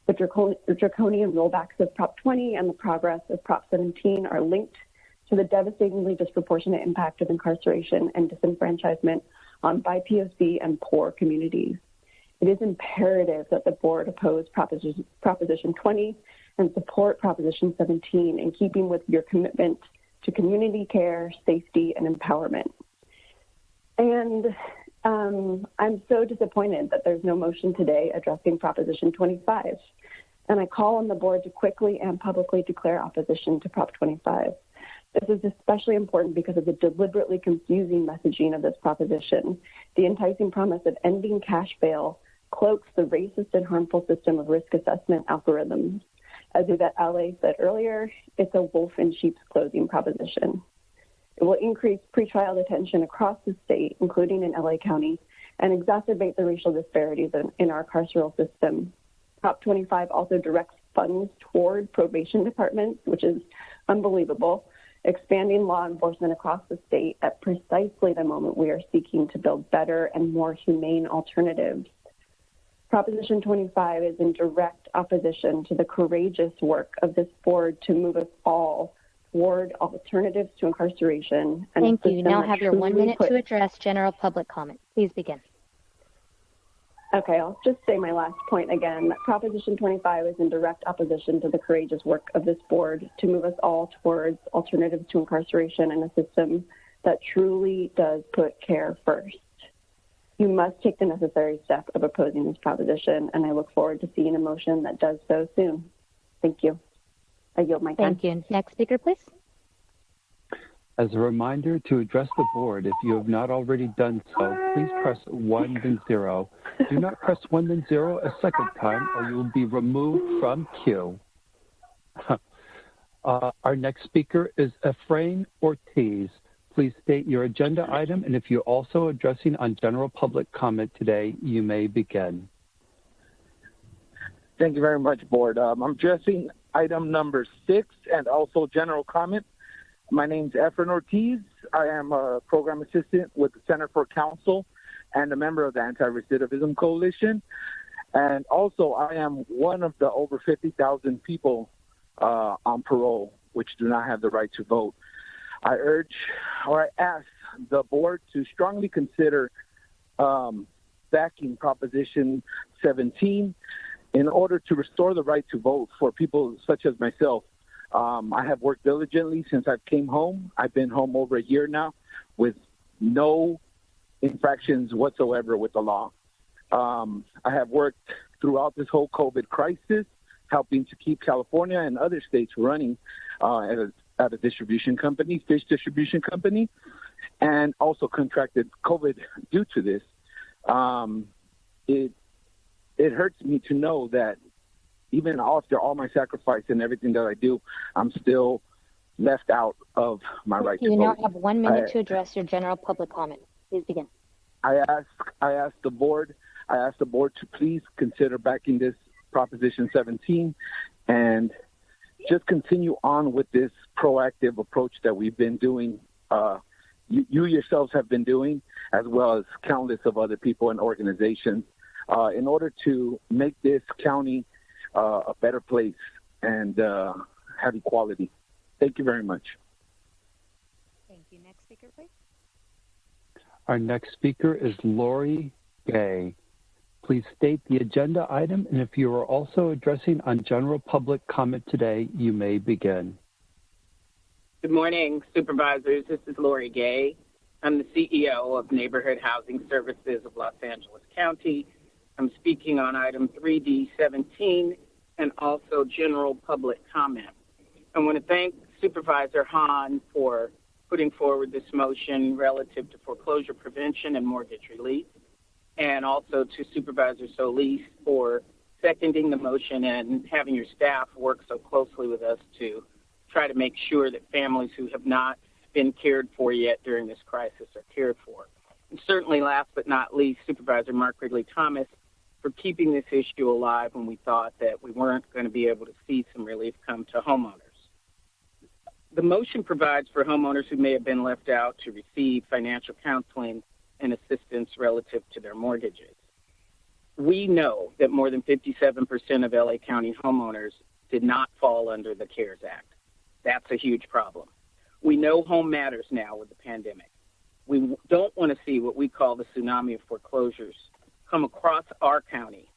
The draconian rollbacks of Prop 20 and the progress of Prop 17 are linked to the devastatingly disproportionate impact of incarceration and disenfranchisement on BIPOC and poor communities. It is imperative that the board oppose Proposition 20 and support Proposition 17 in keeping with your commitment to community care, safety, and empowerment. And I'm so disappointed that there's no motion today addressing Proposition 25. And I call on the board to quickly and publicly declare opposition to Prop 25. This is especially important because of the deliberately confusing messaging of this proposition. The enticing promise of ending cash bail cloaks the racist and harmful system of risk assessment algorithms. As Yvette Allais said earlier, it's a wolf in sheep's clothing proposition. It will increase pretrial detention across the state, including in LA County, and exacerbate the racial disparities in our carceral system. Prop 25 also directs funds toward probation departments, which is unbelievable, expanding law enforcement across the state at precisely the moment we are seeking to build better and more humane alternatives. Proposition 25 is in direct opposition to the courageous work of this board to move us all toward alternatives to incarceration. And thank you. You now have your 1 minute to address general public comment. Please begin. Okay, I'll just say my last point again. Proposition 25 is in direct opposition to the courageous work of this board to move us all towards alternatives to incarceration and a system that truly does put care first. You must take the necessary step of opposing this proposition, and I look forward to seeing a motion that does so soon. Thank you. I yield my time. Thank you. Next speaker, please. As a reminder to address the board, if you have not already done so, please press 1 then 0. Do not press 1 then 0 a second time, or you will be removed from queue. Our next speaker is Efrain Ortiz. Please state your agenda item, and if you're also addressing on general public comment today, you may begin. Thank you very much, Board. I'm addressing item number 6 and also general comment. My name is Efrain Ortiz. I am a program assistant with the Center for Counsel and a member of the Anti-Recidivism Coalition. And also, I am one of the over 50,000 people on parole, which do not have the right to vote. I ask the board to strongly consider backing Proposition 17 in order to restore the right to vote for people such as myself. I have worked diligently since I came home. I've been home over a year now with no infractions whatsoever with the law. I have worked throughout this whole COVID crisis helping to keep California and other states running at a distribution company, fish distribution company, and also contracted COVID due to this. It hurts me to know that even after all my sacrifice and everything that I do, I'm still left out of my right to vote. You now have 1 minute to address your general public comment. Please begin. I asked the board to please consider backing this Proposition 17 and just continue on with this proactive approach that we've been doing. You yourselves have been doing, as well as countless of other people and organizations, in order to make this county a better place and have equality. Thank you very much. Thank you. Next speaker, please. Our next speaker is Lori Gay. Please state the agenda item, and if you are also addressing on general public comment today, you may begin. Good morning, Supervisors. This is Lori Gay. I'm the CEO of Neighborhood Housing Services of Los Angeles County. I'm speaking on item 3D17 and also general public comment. I want to thank Supervisor Hahn for putting forward this motion relative to foreclosure prevention and mortgage relief, and also to Supervisor Solis for seconding the motion and having your staff work so closely with us to try to make sure that families who have not been cared for yet during this crisis are cared for. And certainly, last but not least, Supervisor Mark Ridley-Thomas for keeping this issue alive when we thought that we weren't going to be able to see some relief come to homeowners. The motion provides for homeowners who may have been left out to receive financial counseling and assistance relative to their mortgages. We know that more than 57% of LA County homeowners did not fall under the CARES Act. That's a huge problem. We know home matters now with the pandemic. We don't want to see what we call the tsunami of foreclosures come across our county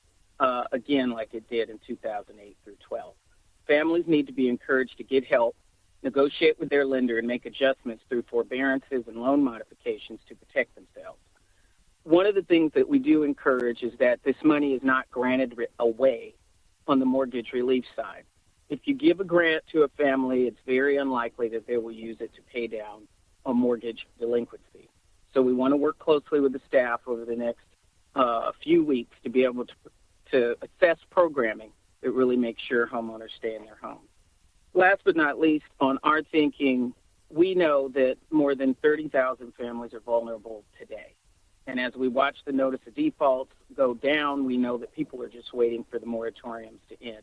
again like it did in 2008 through 12. Families need to be encouraged to get help, negotiate with their lender, and make adjustments through forbearances and loan modifications to protect themselves. One of the things that we do encourage is that this money is not granted away on the mortgage relief side. If you give a grant to a family, it's very unlikely that they will use it to pay down a mortgage delinquency. So we want to work closely with the staff over the next few weeks to be able to assess programming that really makes sure homeowners stay in their homes. Last but not least, on our thinking, we know that more than 30,000 families are vulnerable today. And as we watch the notice of defaults go down, we know that people are just waiting for the moratoriums to end.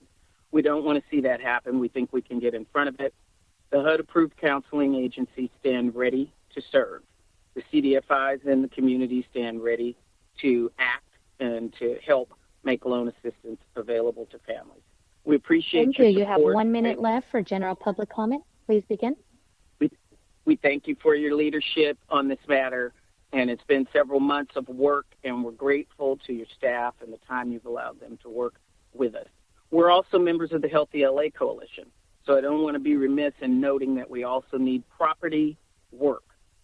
We don't want to see that happen. We think we can get in front of it. The HUD-approved counseling agencies stand ready to serve. The CDFIs in the community stand ready to act and to help make loan assistance available to families. We appreciate Thank your you. You support. have 1 minute left for general public comment. Please begin. We thank you for your leadership on this matter, and it's been several months of work, and we're grateful to your staff and the time you've allowed them to work with us. We're also members of the Healthy LA Coalition, so I don't want to be remiss in noting that we also need property work.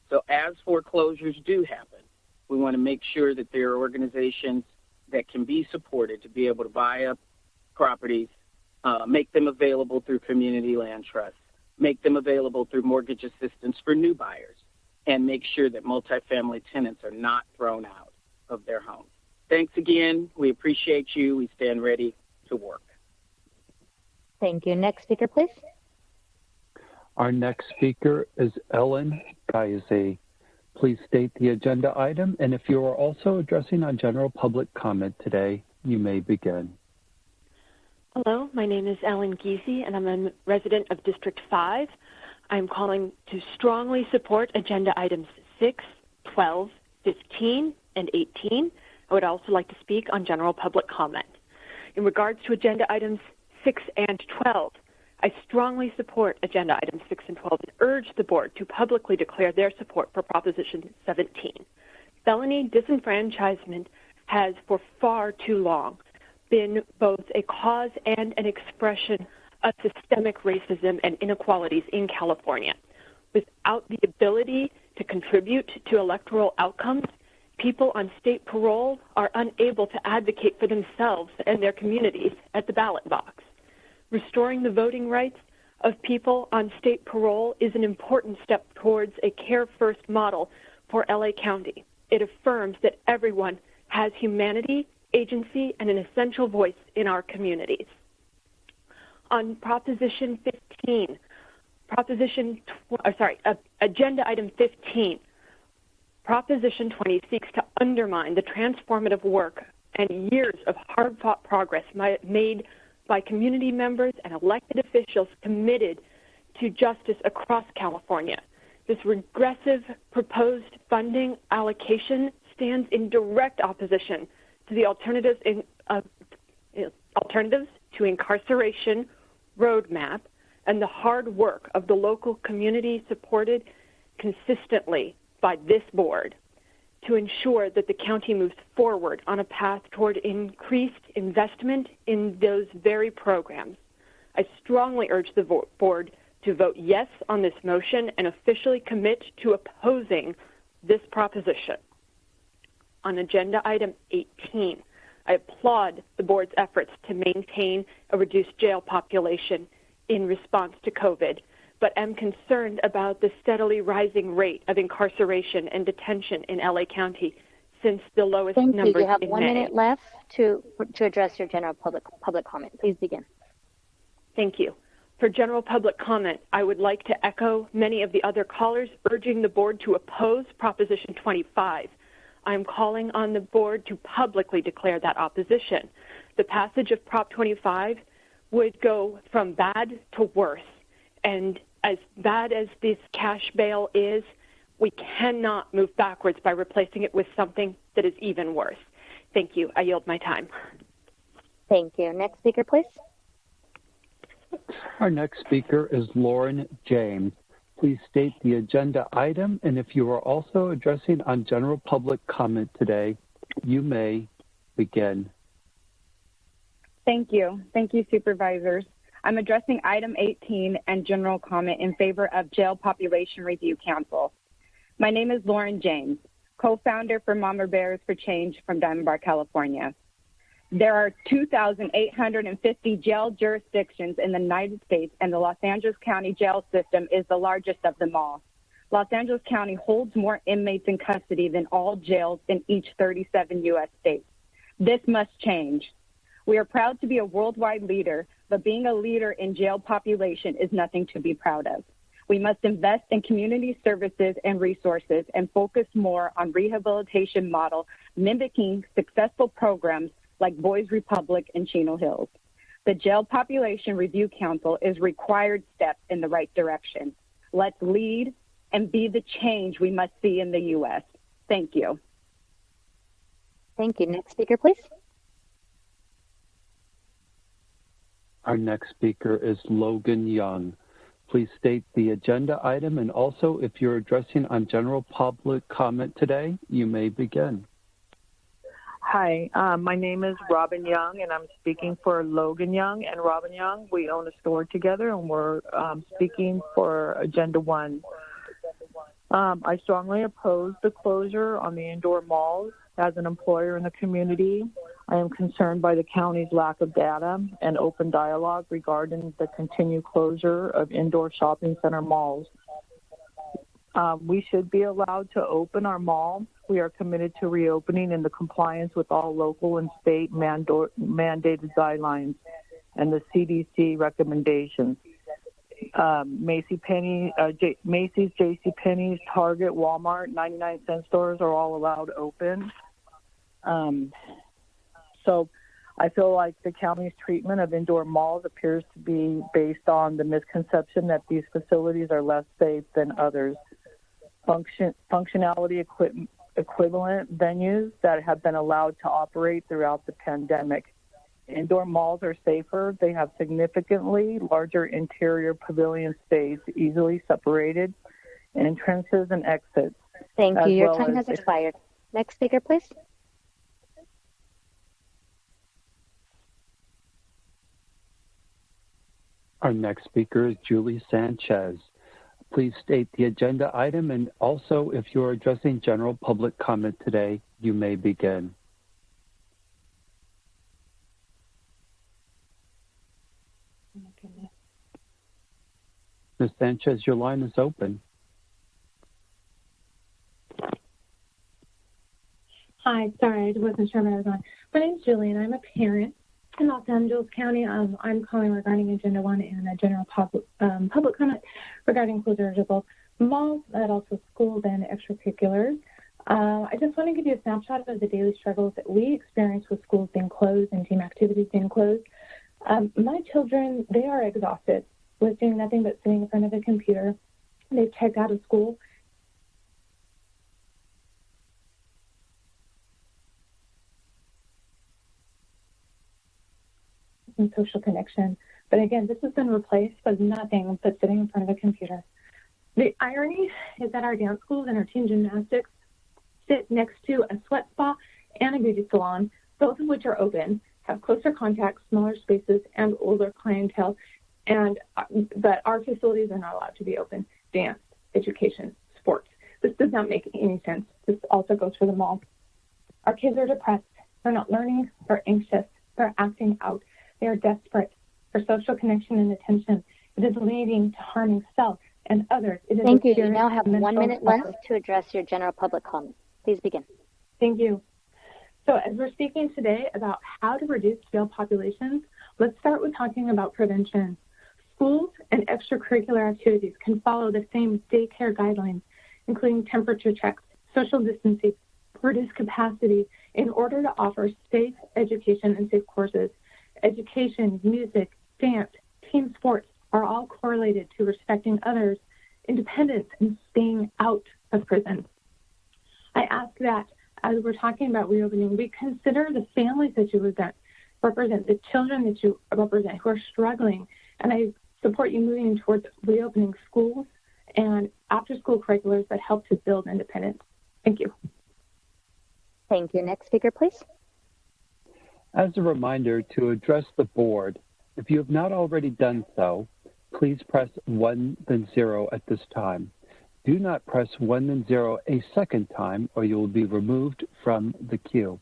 So as foreclosures do happen, we want to make sure that there are organizations that can be supported to be able to buy up properties, make them available through community land trusts, make them available through mortgage assistance for new buyers, and make sure that multifamily tenants are not thrown out of their homes. Thanks again. We appreciate you. We stand ready to work. Thank you. Next speaker, please. Our next speaker is Ellen Geisey. Please state the agenda item, and if you are also addressing on general public comment today, you may begin. Hello, my name is Ellen Geisey, and I'm a resident of District 5. I'm calling to strongly support agenda items 6, 12, 15, and 18. I would also like to speak on general public comment. In regards to agenda items 6 and 12, I strongly support agenda items 6 and 12 and urge the board to publicly declare their support for Proposition 17. Felony disenfranchisement has for far too long been both a cause and an expression of systemic racism and inequalities in California. Without the ability to contribute to electoral outcomes, people on state parole are unable to advocate for themselves and their communities at the ballot box. restoring the voting rights of people on state parole is an important step towards a care-first model for LA County. It affirms that everyone has humanity, agency, and an essential voice in our communities. On Proposition 15, Agenda Item 15, Proposition 20 seeks to undermine the transformative work and years of hard-fought progress made by community members and elected officials committed to justice across California. This regressive proposed funding allocation stands in direct opposition to the alternatives to incarceration roadmap and the hard work of the local community supported consistently by this board to ensure that the county moves forward on a path toward increased investment in those very programs. I strongly urge the board to vote yes on this motion and officially commit to opposing this proposition. On Agenda Item 18, I applaud the board's efforts to maintain a reduced jail population in response to COVID, but am concerned about the steadily rising rate of incarceration and detention in LA County since the lowest Thank numbers you. You have in 1 May. minute left to address your general public comment. Please begin. Thank you. For general public comment, I would like to echo many of the other callers urging the board to oppose Proposition 25. I am calling on the board to publicly declare that opposition. The passage of Prop 25 would go from bad to worse. And as bad as this cash bail is, we cannot move backwards by replacing it with something that is even worse. Thank you. I yield my time. Thank you. Next speaker, please. Our next speaker is Lauren James. Please state the agenda item, and if you are also addressing on general public comment today, you may begin. Thank you. Thank you, Supervisors. I'm addressing Item 18 and general comment in favor of Jail Population Review Council. My name is Lauren James, co-founder for Mama Bears for Change from Diamond Bar, California. There are 2,850 jail jurisdictions in the United States, and the Los Angeles County jail system is the largest of them all. Los Angeles County holds more inmates in custody than all jails in each 37 U.S. states. This must change. We are proud to be a worldwide leader, but being a leader in jail population is nothing to be proud of. We must invest in community services and resources and focus more on rehabilitation model, mimicking successful programs like Boys Republic and Chino Hills. The Jail Population Review Council is a required step in the right direction. Let's lead and be the change we must see in the U.S. Thank you. Thank you. Next speaker, please. Our next speaker is Logan Young. Please state the agenda item, and also if you're addressing on general public comment today, you may begin. Hi, my name is Robin Young, and I'm speaking for Logan Young and Robin Young. We own a store together, and we're speaking for Agenda 1. I strongly oppose the closure on the indoor malls. As an employer in the community, I am concerned by the county's lack of data and open dialogue regarding the continued closure of indoor shopping center malls. We should be allowed to open our mall. We are committed to reopening in the compliance with all local and state mandated guidelines and the CDC recommendations. Macy's, JCPenney's, Target, Walmart, 99-cent stores are all allowed open. So I feel like the county's treatment of indoor malls appears to be based on the misconception that these facilities are less safe than others. Functionality equivalent venues that have been allowed to operate throughout the pandemic. Indoor malls are safer. They have significantly larger interior pavilion space, easily separated entrances and exits. Thank you. Your time has expired. Next speaker, please. Our next speaker is Julie Sanchez. Please state the agenda item, and also if you're addressing general public comment today, you may begin. Ms. Sanchez, your line is open. Hi, sorry, I wasn't sure where I was on. My name's Julie, and I'm a parent in Los Angeles County. I'm calling regarding Agenda 1 and a general public comment regarding closures of both malls, but also schools and extracurriculars. I just want to give you a snapshot of the daily struggles that we experience with schools being closed and team activities being closed. My children, they are exhausted with doing nothing but sitting in front of a computer. They've checked out of school. And social connection. But again, this has been replaced with nothing but sitting in front of a computer. The irony is that our dance schools and our team gymnastics sit next to a sweat spa and a beauty salon, both of which are open, have closer contact, smaller spaces, and older clientele. But our facilities are not allowed to be open. Dance, education, sports. This does not make any sense. This also goes for the mall. Our kids are depressed. They're not learning. They're anxious. They're acting out. They are desperate for social connection and attention. It is leading to harming self and others. Thank you. You now have 1 minute left to address your general public comments. Please begin. Thank you. So as we're speaking today about how to reduce jail populations, let's start with talking about prevention. Schools and extracurricular activities can follow the same daycare guidelines, including temperature checks, social distancing, reduced capacity, in order to offer safe education and safe courses. Education, music, dance, team sports are all correlated to respecting others, independence, and staying out of prison. I ask that as we're talking about reopening, we consider the families that you represent, the children that you represent who are struggling. And I support you moving towards reopening schools and after-school curriculars that help to build independence. Thank you. Thank you. Next speaker, please. As a reminder to address the board, if you have not already done so, please press 1 then 0 at this time. Do not press 1 then 0 a second time or you will be removed from the queue.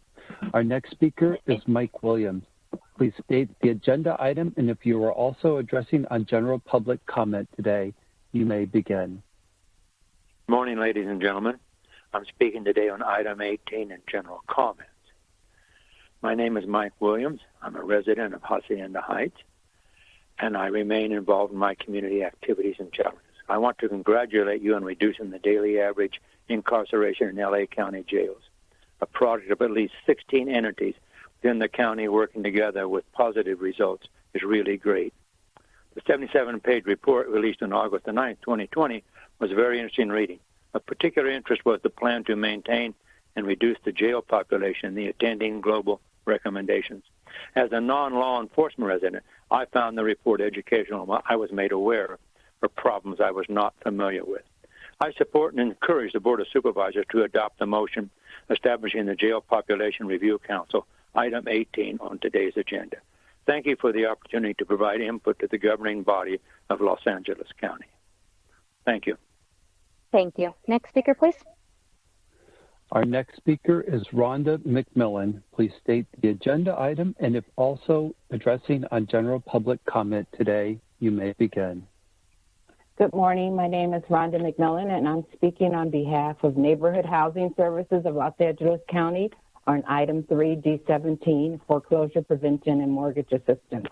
Our next speaker is Mike Williams. Please state the agenda item, and if you are also addressing on general public comment today, you may begin. Good morning, ladies and gentlemen. I'm speaking today on item 18 in general comments. My name is Mike Williams. I'm a resident of Hacienda Heights, and I remain involved in my community activities and challenges. I want to congratulate you on reducing the daily average incarceration in L.A. County jails, a project of at least 16 entities within the county working together with positive results is really great. The 77-page report released on August the 9th, 2020 was very interesting reading. Of particular interest was the plan to maintain and reduce the jail population and the attending global recommendations. As a non-law enforcement resident, I found the report educational. I was made aware of problems I was not familiar with. I support and encourage the Board of Supervisors to adopt the motion establishing the Jail Population Review Council, item 18 on today's agenda. Thank you for the opportunity to provide input to the governing body of Los Angeles County. Thank you. Thank you. Next speaker, please. Our next speaker is Rhonda McMillan. Please state the agenda item, and if also addressing on general public comment today, you may begin. Good morning. My name is Rhonda McMillan, and I'm speaking on behalf of Neighborhood Housing Services of Los Angeles County on item 3D17, foreclosure prevention and mortgage assistance.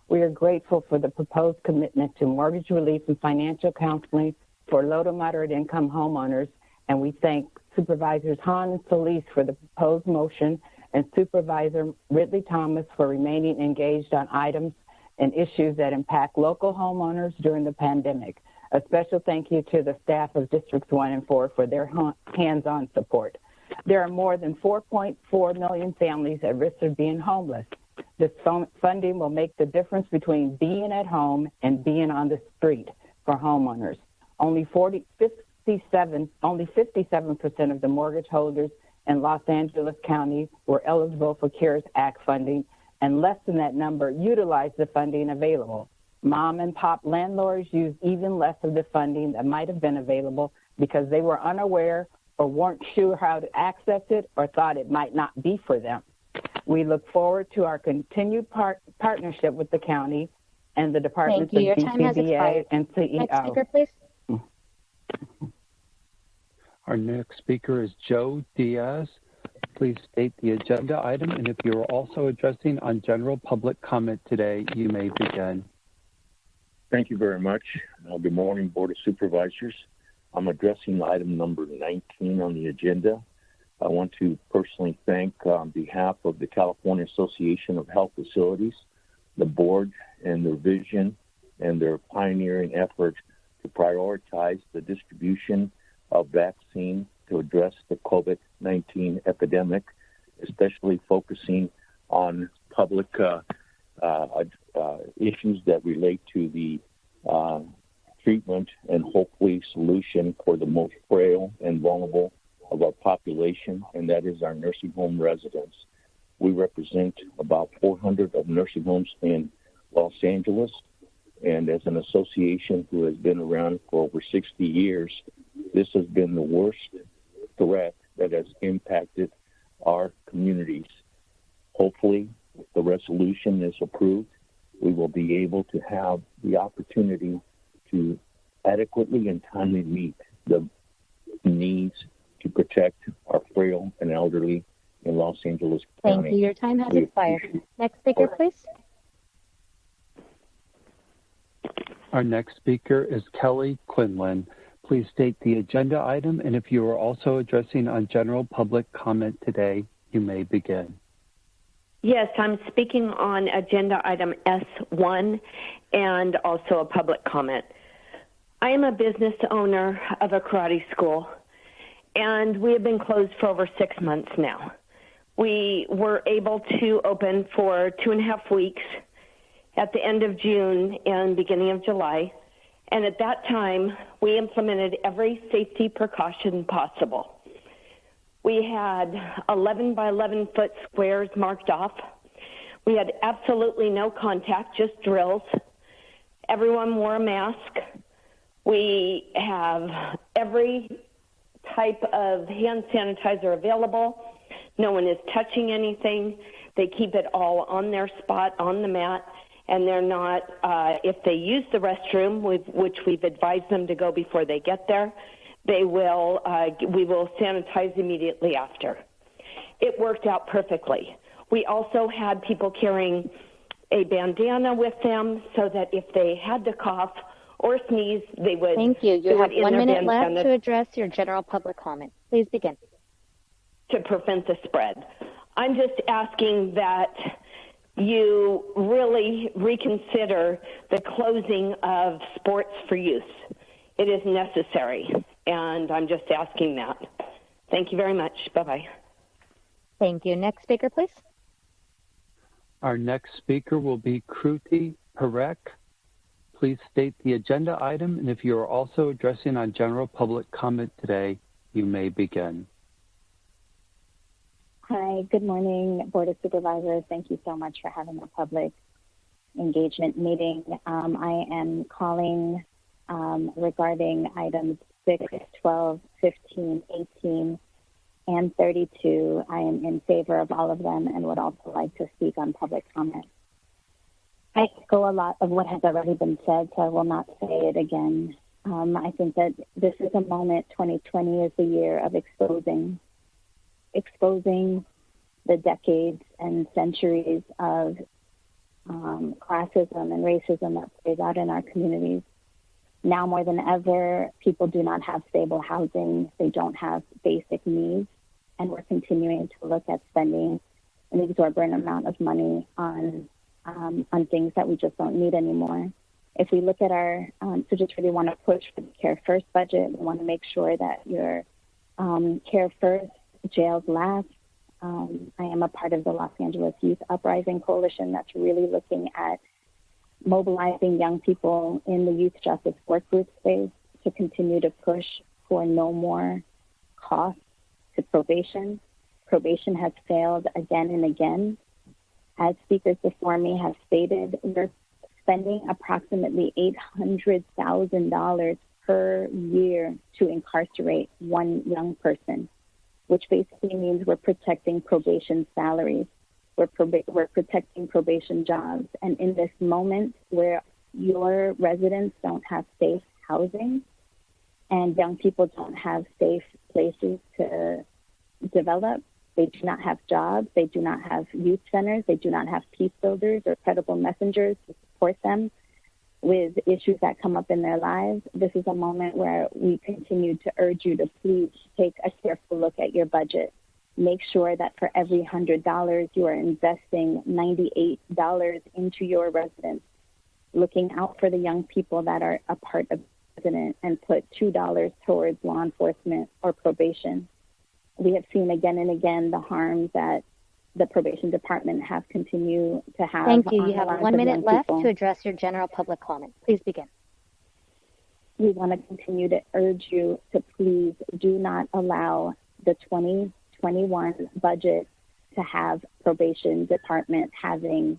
We are grateful for the proposed commitment to mortgage relief and financial counseling for low to moderate income homeowners, and we thank Supervisors Hahn and Solis for the proposed motion and Supervisor Ridley Thomas for remaining engaged on items and issues that impact local homeowners during the pandemic. A special thank you to the staff of Districts 1 and 4 for their hands-on support. There are more than 4.4 million families at risk of being homeless. This funding will make the difference between being at home and being on the street for homeowners. Only 57% of the mortgage holders in Los Angeles County were eligible for CARES Act funding, and less than that number utilized the funding available. Mom and pop landlords used even less of the funding that might have been available because they were unaware or weren't sure how to access it or thought it might not be for them. We look forward to our continued partnership with the county and the departments Thank you. of Your time has DCBA expired. and CEO. Next speaker, please. Our next speaker is Joe Diaz. Please state the agenda item, and if you are also addressing on general public comment today, you may begin. Thank you very much. Good morning, Board of Supervisors. I'm addressing item number 19 on the agenda. I want to personally thank, on behalf of the California Association of Health Facilities, the board and their vision and their pioneering effort to prioritize the distribution of vaccine to address the COVID-19 epidemic, especially focusing on public issues that relate to the treatment and hopefully solution for the most frail and vulnerable of our population, and that is our nursing home residents. We represent about 400 of nursing homes in Los Angeles, and as an association who has been around for over 60 years, this has been the worst threat that has impacted our communities. Hopefully, if the resolution is approved, we will be able to have the opportunity to adequately and timely meet the needs to protect our frail and elderly in Los Angeles County. Thank you. Your time has expired. Next speaker, please. Our next speaker is Kelly Quinlan. Please state the agenda item, and if you are also addressing on general public comment today, you may begin. Yes, I'm speaking on agenda item S1 and also a public comment. I am a business owner of a karate school, and we have been closed for over 6 months now. We were able to open for 2.5 weeks at the end of June and beginning of July. And at that time, we implemented every safety precaution possible. We had 11 by 11 foot squares marked off. We had absolutely no contact, just drills. Everyone wore a mask. We have every type of hand sanitizer available. No one is touching anything. They keep it all on their spot, on the mat. And they're not, if they use the restroom, which we've advised them to go before they get there, we will sanitize immediately after. It worked out perfectly. We also had people carrying a bandana with them so that if they had to cough or sneeze, they would. Thank you. You have 1 minute left to address your general public comment. Please begin. To prevent the spread. I'm just asking that you really reconsider the closing of sports for youth. It is necessary, and I'm just asking that. Thank you very much. Bye-bye. Thank you. Next speaker, please. Our next speaker will be Kruti Parekh. Please state the agenda item, and if you are also addressing on general public comment today, you may begin. Hi, good morning, Board of Supervisors. Thank you so much for having a public engagement meeting. I am calling regarding items 6, 12, 15, 18, and 32. I am in favor of all of them and would also like to speak on public comment. I echo a lot of what has already been said, so I will not say it again. I think that this is a moment, 2020 is the year of exposing the decades and centuries of classism and racism that plays out in our communities. Now more than ever, people do not have stable housing. They don't have basic needs. And we're continuing to look at spending an exorbitant amount of money on things that we just don't need anymore. If we look at our, so just really want to push for the Care First budget, we want to make sure that your Care First, jails last. I am a part of the Los Angeles Youth Uprising Coalition that's really looking at mobilizing young people in the youth justice work group space to continue to push for no more costs to probation. Probation has failed again and again. As speakers before me have stated, we're spending approximately $800,000 per year to incarcerate one young person, which basically means we're protecting probation salaries. We're protecting probation jobs. And in this moment where your residents don't have safe housing and young people don't have safe places to develop, they do not have jobs, they do not have youth centers, they do not have peace builders or credible messengers to support them with issues that come up in their lives, this is a moment where we continue to urge you to please take a careful look at your budget. Make sure that for every $100 you are investing $98 into your residents, looking out for the young people that are a part of the resident, and put $2 towards law enforcement or probation. We have seen again and again the harms that the probation department have continued to have. Thank you. You have 1 minute left to address your general public comment. Please begin. We want to continue to urge you to please do not allow the 2021 budget to have probation department having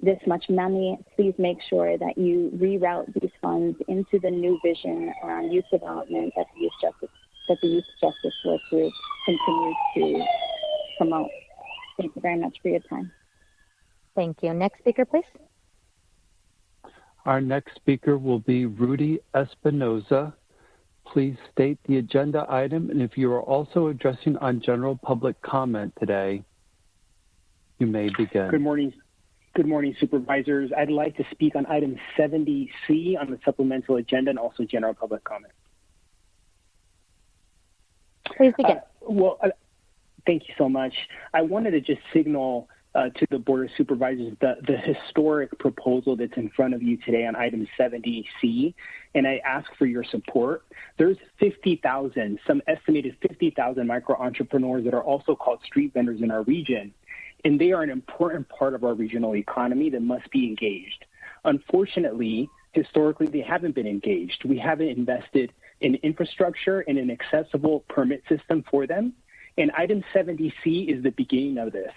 this much money. Please make sure that you reroute these funds into the new vision around youth development that the Youth Justice Work Group continues to promote. Thank you very much for your time. Thank you. Next speaker, please. Our next speaker will be Rudy Espinoza. Please state the agenda item, and if you are also addressing on general public comment today, you may begin. Good morning. Good morning, Supervisors. I'd like to speak on item 70C on the supplemental agenda and also general public comment. Please begin. Thank you so much. I wanted to just signal to the Board of Supervisors the historic proposal that's in front of you today on item 70C, and I ask for your support. There's 50,000, some estimated 50,000 micro-entrepreneurs that are also called street vendors in our region, and they are an important part of our regional economy that must be engaged. Unfortunately, historically, they haven't been engaged. We haven't invested in infrastructure and an accessible permit system for them. And item 70C is the beginning of this.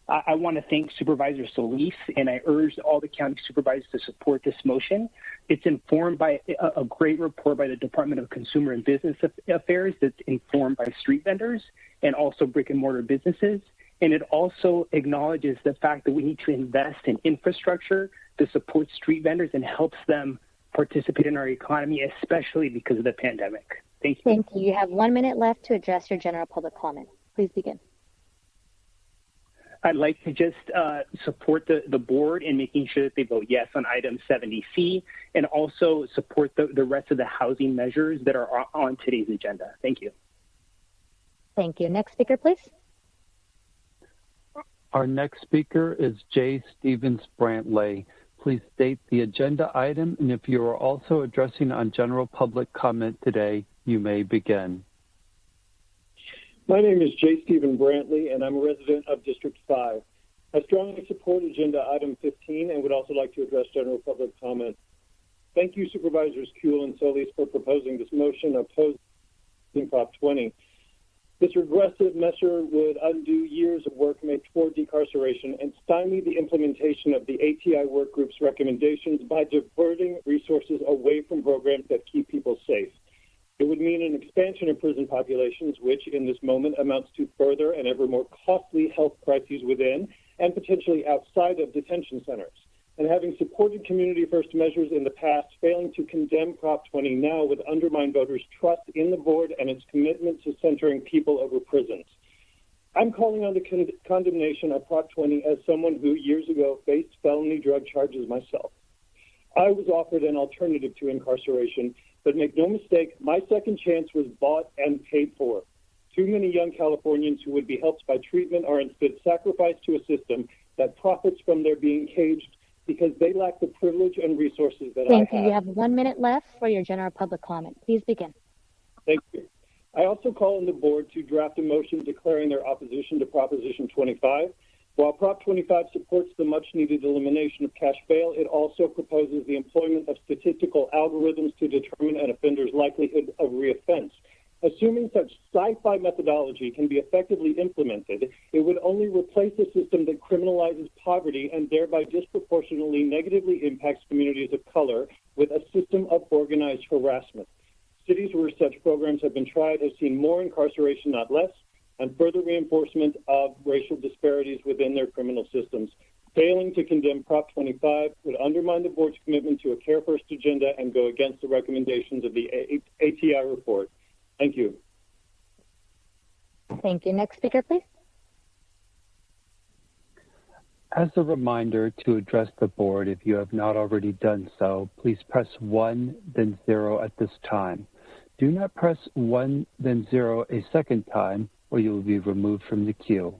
I want to thank Supervisor Solis, and I urge all the county supervisors to support this motion. It's informed by a great report by the Department of Consumer and Business Affairs that's informed by street vendors and also brick and mortar businesses. And it also acknowledges the fact that we need to invest in infrastructure to support street vendors and helps them participate in our economy, especially because of the pandemic. Thank you. Thank you. You have 1 minute left to address your general public comment. Please begin. I'd like to just support the board in making sure that they vote yes on item 70C and also support the rest of the housing measures that are on today's agenda. Thank you. Thank you. Next speaker, please. Our next speaker is J. Stevens Brantley. Please state the agenda item, and if you are also addressing on general public comment today, you may begin. My name is J. Stephen Brantley, and I'm a resident of District 5. I strongly support agenda item 15 and would also like to address general public comment. Thank you, Supervisors Kuhl and Solis, for proposing this motion opposing Prop 20. This regressive measure would undo years of work made toward decarceration and stymie the implementation of the ATI work group's recommendations by diverting resources away from programs that keep people safe. It would mean an expansion of prison populations, which in this moment amounts to further and ever more costly health crises within and potentially outside of detention centers. And having supported community first measures in the past, failing to condemn Prop 20 now would undermine voters' trust in the board and its commitment to centering people over prisons. I'm calling on the condemnation of Prop 20 as someone who years ago faced felony drug charges myself. I was offered an alternative to incarceration, but make no mistake, my second chance was bought and paid for. Too many young Californians who would be helped by treatment are instead sacrificed to a system that profits from their being caged because they lack the privilege and resources that I have. Thank you. You have 1 minute left for your general public comment. Please begin. Thank you. I also call on the board to draft a motion declaring their opposition to Proposition 25. While Prop 25 supports the much-needed elimination of cash bail, it also proposes the employment of statistical algorithms to determine an offender's likelihood of reoffense. Assuming such sci-fi methodology can be effectively implemented, it would only replace a system that criminalizes poverty and thereby disproportionately negatively impacts communities of color with a system of organized harassment. Cities where such programs have been tried have seen more incarceration, not less, and further reinforcement of racial disparities within their criminal systems. Failing to condemn Prop 25 would undermine the board's commitment to a Care First agenda and go against the recommendations of the ATI report. Thank you. Thank you. Next speaker, please. As a reminder to address the board, if you have not already done so, please press 1, then 0 at this time. Do not press 1, then 0 a second time, or you will be removed from the queue.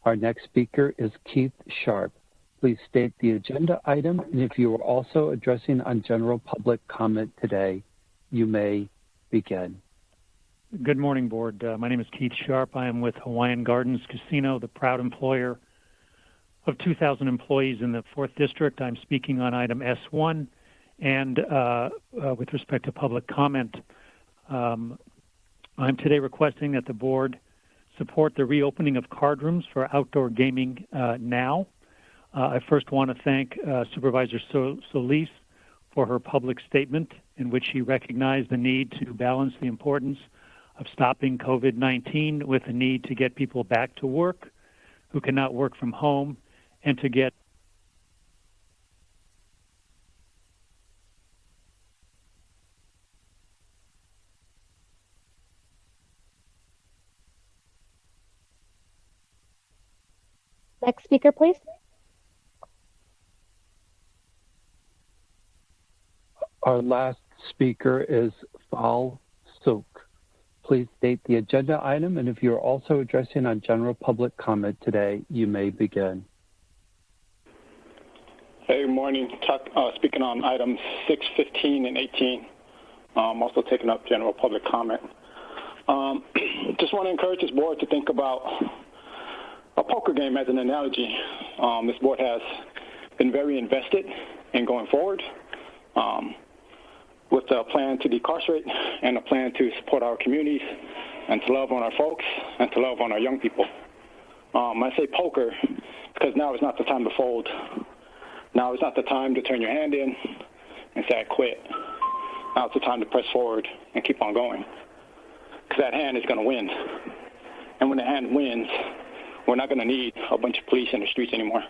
Our next speaker is Keith Sharp. Please state the agenda item, and if you are also addressing on general public comment today, you may begin. Good morning, Board. My name is Keith Sharp. I am with Hawaiian Gardens Casino, the proud employer of 2,000 employees in the 4th District. I'm speaking on item S1, and with respect to public comment, I'm today requesting that the Board support the reopening of card rooms for outdoor gaming now. I first want to thank Supervisor Solis for her public statement in which she recognized the need to balance the importance of stopping COVID-19 with the need to get people back to work who cannot work from home and to get Next speaker, please. Our last speaker is Fal Suk. Please state the agenda item, and if you're also addressing on general public comment today, you may begin. Hey, good morning. Speaking on items 6, 15, and 18. Also taking up general public comment. Just want to encourage this board to think about a poker game as an analogy. This board has been very invested in going forward with a plan to decarcerate and a plan to support our communities and to love on our folks and to love on our young people. I say poker because now is not the time to fold. Now is not the time to turn your hand in and say, I quit. Now it's the time to press forward and keep on going because that hand is going to win. And when the hand wins, we're not going to need a bunch of police in the streets anymore.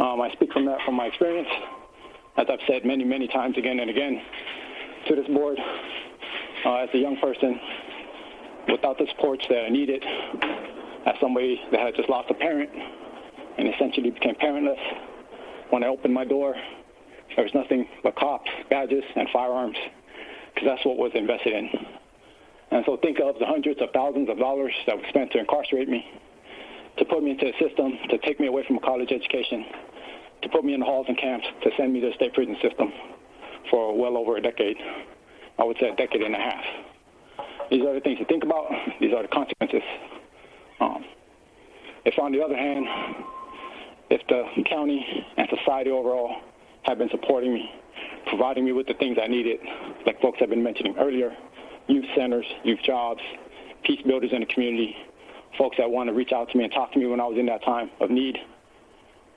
I speak from that from my experience. As I've said many, many times again and again to this board, as a young person, without the supports that I needed, as somebody that had just lost a parent and essentially became parentless, when I opened my door, there was nothing but cops, badges, and firearms, because that's what was invested in. And so think of the hundreds of thousands of dollars that were spent to incarcerate me, to put me into a system, to take me away from a college education, to put me in the halls and camps, to send me to the state prison system for well over a decade. I would say a decade and a half. These are the things to think about. These are the consequences. If, on the other hand, if the county and society overall have been supporting me, providing me with the things I needed, like folks have been mentioning earlier, youth centers, youth jobs, peace builders in the community, folks that want to reach out to me and talk to me when I was in that time of need,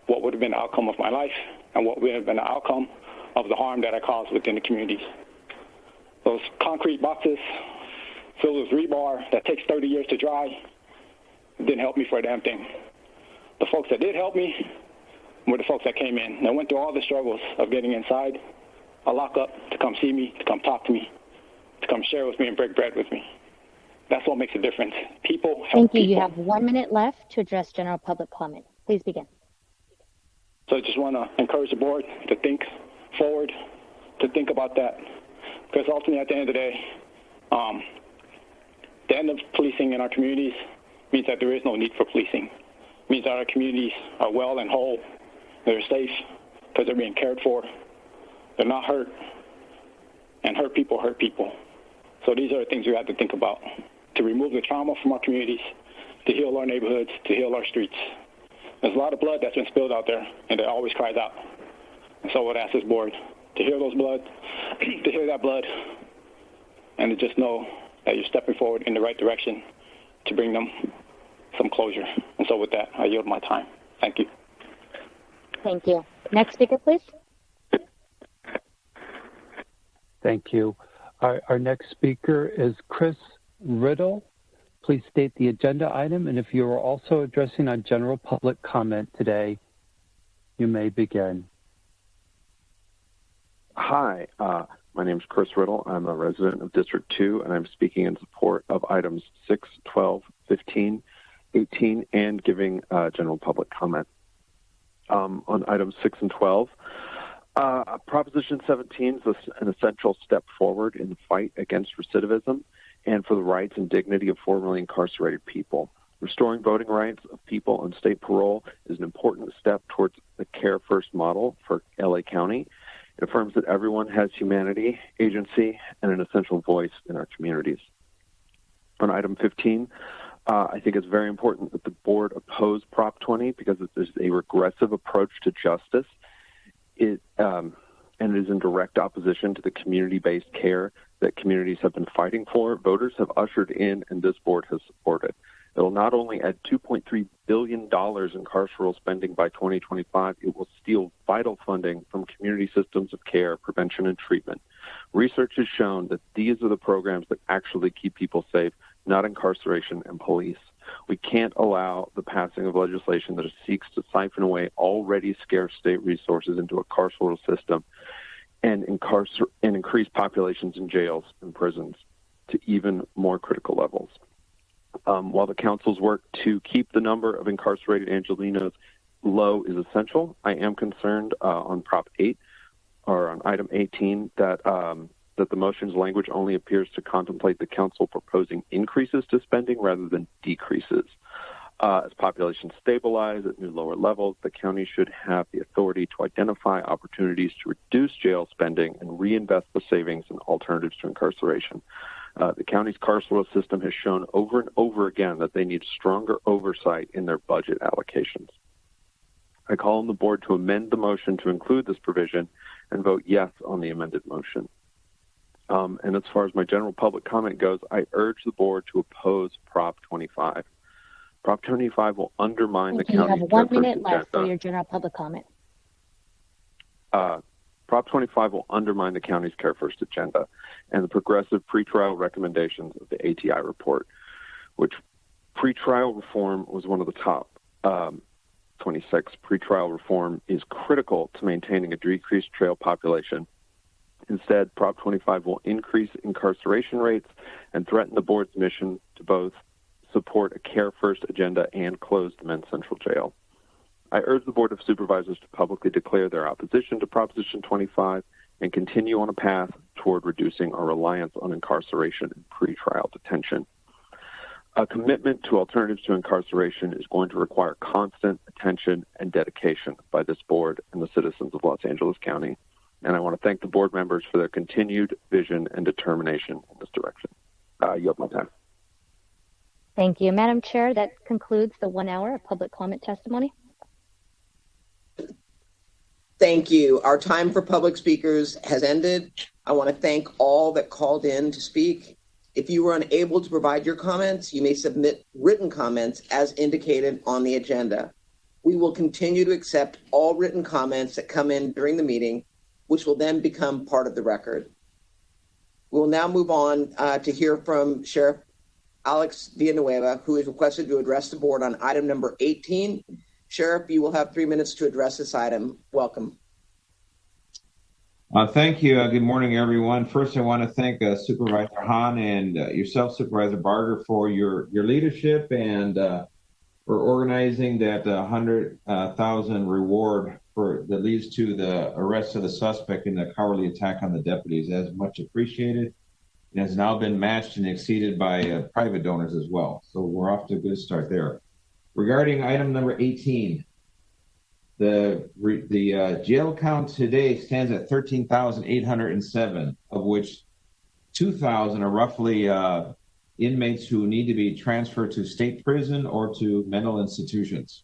what would have been the outcome of my life and what would have been the outcome of the harm that I caused within the communities. Those concrete boxes filled with rebar that takes 30 years to dry didn't help me for a damn thing. The folks that did help me were the folks that came in. They went through all the struggles of getting inside a lockup to come see me, to come talk to me, to come share with me and break bread with me. That's what makes a difference. People help Thank you. people. You have 1 minute left to address general public comment. Please begin. So I just want to encourage the board to think forward, to think about that. Because ultimately, at the end of the day, the end of policing in our communities means that there is no need for policing. It means that our communities are well and whole. They're safe because they're being cared for. They're not hurt. And hurt people hurt people. So these are the things we have to think about, to remove the trauma from our communities, to heal our neighborhoods, to heal our streets. There's a lot of blood that's been spilled out there, and it always cries out. And so I would ask this board to hear those blood, to hear that blood, and to just know that you're stepping forward in the right direction to bring them some closure. And so with that, I yield my time. Thank you. Thank you. Next speaker, please. Thank you. Our next speaker is Chris Riddle. Please state the agenda item, and if you are also addressing on general public comment today, You may begin. Hi, my name is Chris Riddle. I'm a resident of District 2, and I'm speaking in support of items 6, 12, 15, 18, and giving general public comment. On items 6 and 12, Proposition 17 is an essential step forward in the fight against recidivism and for the rights and dignity of formerly incarcerated people. Restoring voting rights of people on state parole is an important step towards the Care First model for LA County. It affirms that everyone has humanity, agency, and an essential voice in our communities. On item 15, I think it's very important that the board oppose Prop 20 because it is a regressive approach to justice. And it is in direct opposition to the community-based care that communities have been fighting for, voters have ushered in, and this board has supported. It will not only add $2.3 billion in carceral spending by 2025, it will steal vital funding from community systems of care, prevention, and treatment. Research has shown that these are the programs that actually keep people safe, not incarceration and police. We can't allow the passing of legislation that seeks to siphon away already scarce state resources into a carceral system and increase populations in jails and prisons to even more critical levels. While the council's work to keep the number of incarcerated Angelenos low is essential, I am concerned on Prop 8 or on item 18 that the motion's language only appears to contemplate the council proposing increases to spending rather than decreases. As populations stabilize at new lower levels, the county should have the authority to identify opportunities to reduce jail spending and reinvest the savings in alternatives to incarceration. The county's carceral system has shown over and over again that they need stronger oversight in their budget allocations. I call on the board to amend the motion to include this provision and vote yes on the amended motion. And as far as my general public comment goes, I urge the board to oppose Prop 25. Prop 25 will undermine the county's. You have 1 minute left for your general public comment. Prop 25 will undermine the county's Care First agenda and the progressive pretrial recommendations of the ATI report, which pretrial reform was one of the top 26. Pretrial reform is critical to maintaining a decreased jail population. Instead, Prop 25 will increase incarceration rates and threaten the board's mission to both support a Care First agenda and close the men's central jail. I urge the Board of Supervisors to publicly declare their opposition to Proposition 25 and continue on a path toward reducing our reliance on incarceration and pretrial detention. A commitment to alternatives to incarceration is going to require constant attention and dedication by this board and the citizens of Los Angeles County. And I want to thank the board members for their continued vision and determination in this direction. You have my time. Thank you. Madam Chair, that concludes the 1 hour of public comment testimony. Thank you. Our time for public speakers has ended. I want to thank all that called in to speak. If you were unable to provide your comments, you may submit written comments as indicated on the agenda. We will continue to accept all written comments that come in during the meeting, which will then become part of the record. We will now move on to hear from Sheriff Alex Villanueva, who is requested to address the board on item number 18. Sheriff, you will have 3 minutes to address this item. Welcome. Thank you. Good morning, everyone. First, I want to thank Supervisor Hahn and yourself, Supervisor Barger, for your leadership and for organizing that $100,000 reward that leads to the arrest of the suspect in the cowardly attack on the deputies. That is much appreciated. It has now been matched and exceeded by private donors as well. So we're off to a good start there. Regarding item number 18, the jail count today stands at 13,807, of which 2,000 are roughly inmates who need to be transferred to state prison or to mental institutions.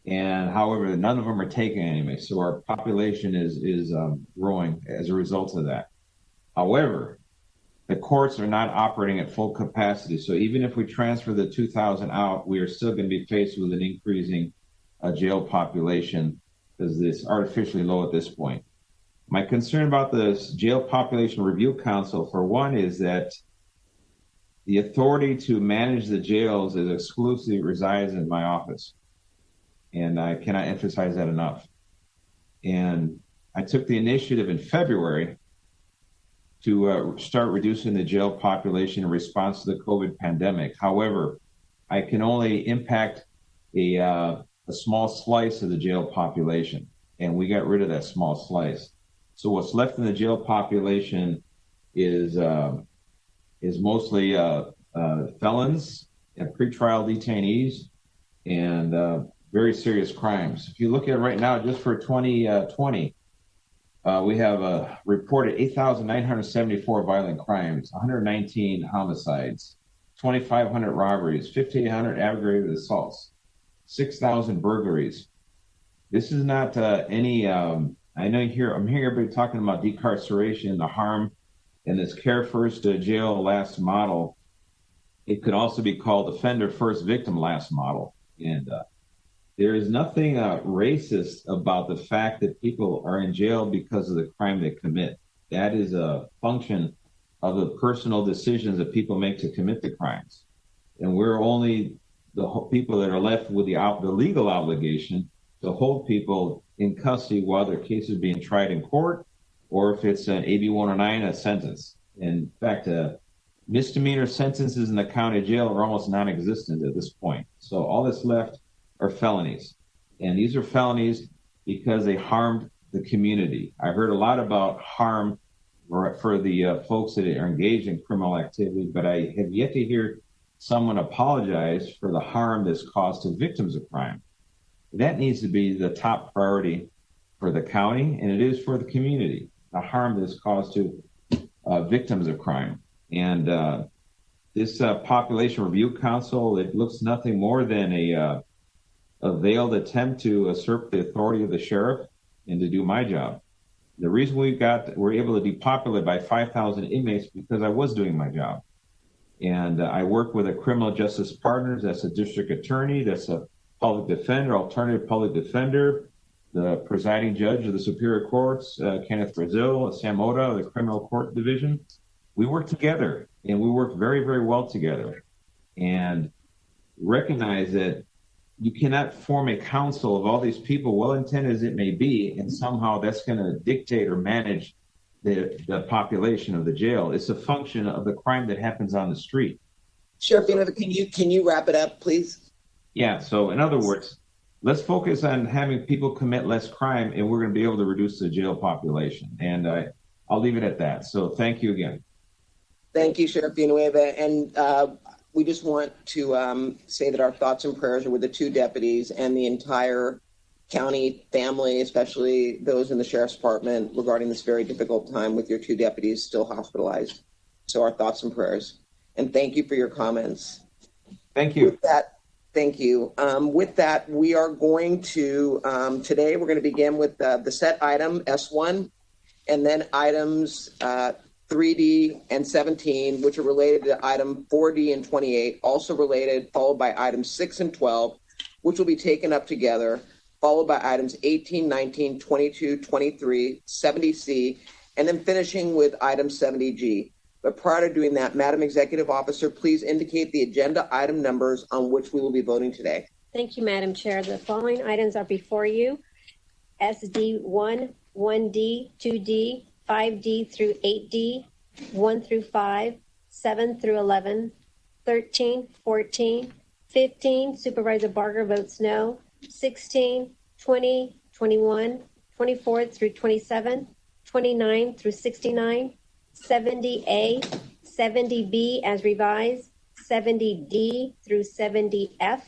And however, none of them are taken anyway. So our population is growing as a result of that. However, the courts are not operating at full capacity. So even if we transfer the 2,000 out, we are still going to be faced with an increasing jail population because it's artificially low at this point. My concern about the Jail Population Review Council, for one, is that the authority to manage the jails is exclusively resides in my office. And I cannot emphasize that enough. And I took the initiative in February to start reducing the jail population in response to the COVID pandemic. However, I can only impact a small slice of the jail population, and we got rid of that small slice. So what's left in the jail population is mostly felons and pretrial detainees and very serious crimes. If you look at it right now, just for 2020, we have reported 8,974 violent crimes, 119 homicides, 2,500 robberies, 1,500 aggravated assaults, 6,000 burglaries. This is not any. I know I'm hearing everybody talking about decarceration, the harm, and this care first, jail last model. It could also be called offender first, victim last model. And there is nothing racist about the fact that people are in jail because of the crime they commit. That is a function of the personal decisions that people make to commit the crimes. And we're only the people that are left with the legal obligation to hold people in custody while their case is being tried in court, or if it's an AB 109, a sentence. In fact, misdemeanor sentences in the county jail are almost non-existent at this point. So all that's left are felonies. And these are felonies because they harmed the community. I heard a lot about harm for the folks that are engaged in criminal activity, but I have yet to hear someone apologize for the harm that's caused to victims of crime. That needs to be the top priority for the county, and it is for the community, the harm that's caused to victims of crime. And this Population Review Council, it looks nothing more than a veiled attempt to usurp the authority of the sheriff and to do my job. The reason we're able to depopulate by 5,000 inmates because I was doing my job. And I work with a criminal justice partners, that's a district attorney, that's a public defender, alternative public defender, the presiding judge of the Superior Courts, Kenneth Brazil, Sam Oda of the Criminal Court Division. We work together, and we work very, very well together. And recognize that you cannot form a council of all these people, well-intended as it may be, and somehow that's going to dictate or manage the population of the jail. It's a function of the crime that happens on the street. Sheriff, can you wrap it up, please? Yeah, so in other words, let's focus on having people commit less crime, and we're going to be able to reduce the jail population. And I'll leave it at that. So thank you again. Thank you, Sheriff Villanueva. And we just want to say that our thoughts and prayers are with the two deputies and the entire county family, especially those in the Sheriff's Department, regarding this very difficult time with your two deputies still hospitalized. So our thoughts and prayers. And thank you for your comments. Thank you. With that, thank you. With that, we are going to, today we're going to begin with the set item S1, and then items 3D and 17, which are related to item 4D and 28, also related, followed by items 6 and 12, which will be taken up together, followed by items 18, 19, 22, 23, 70C, and then finishing with item 70G. But prior to doing that, Madam Executive Officer, please indicate the agenda item numbers on which we will be voting today. Thank you, Madam Chair. The following items are before you. SD1, 1D, 2D, 5D through 8D, 1 through 5, 7 through 11, 13, 14, 15, Supervisor Barger votes no, 16, 20, 21, 24 through 27, 29 through 69, 70A, 70B as revised, 70D through 70F,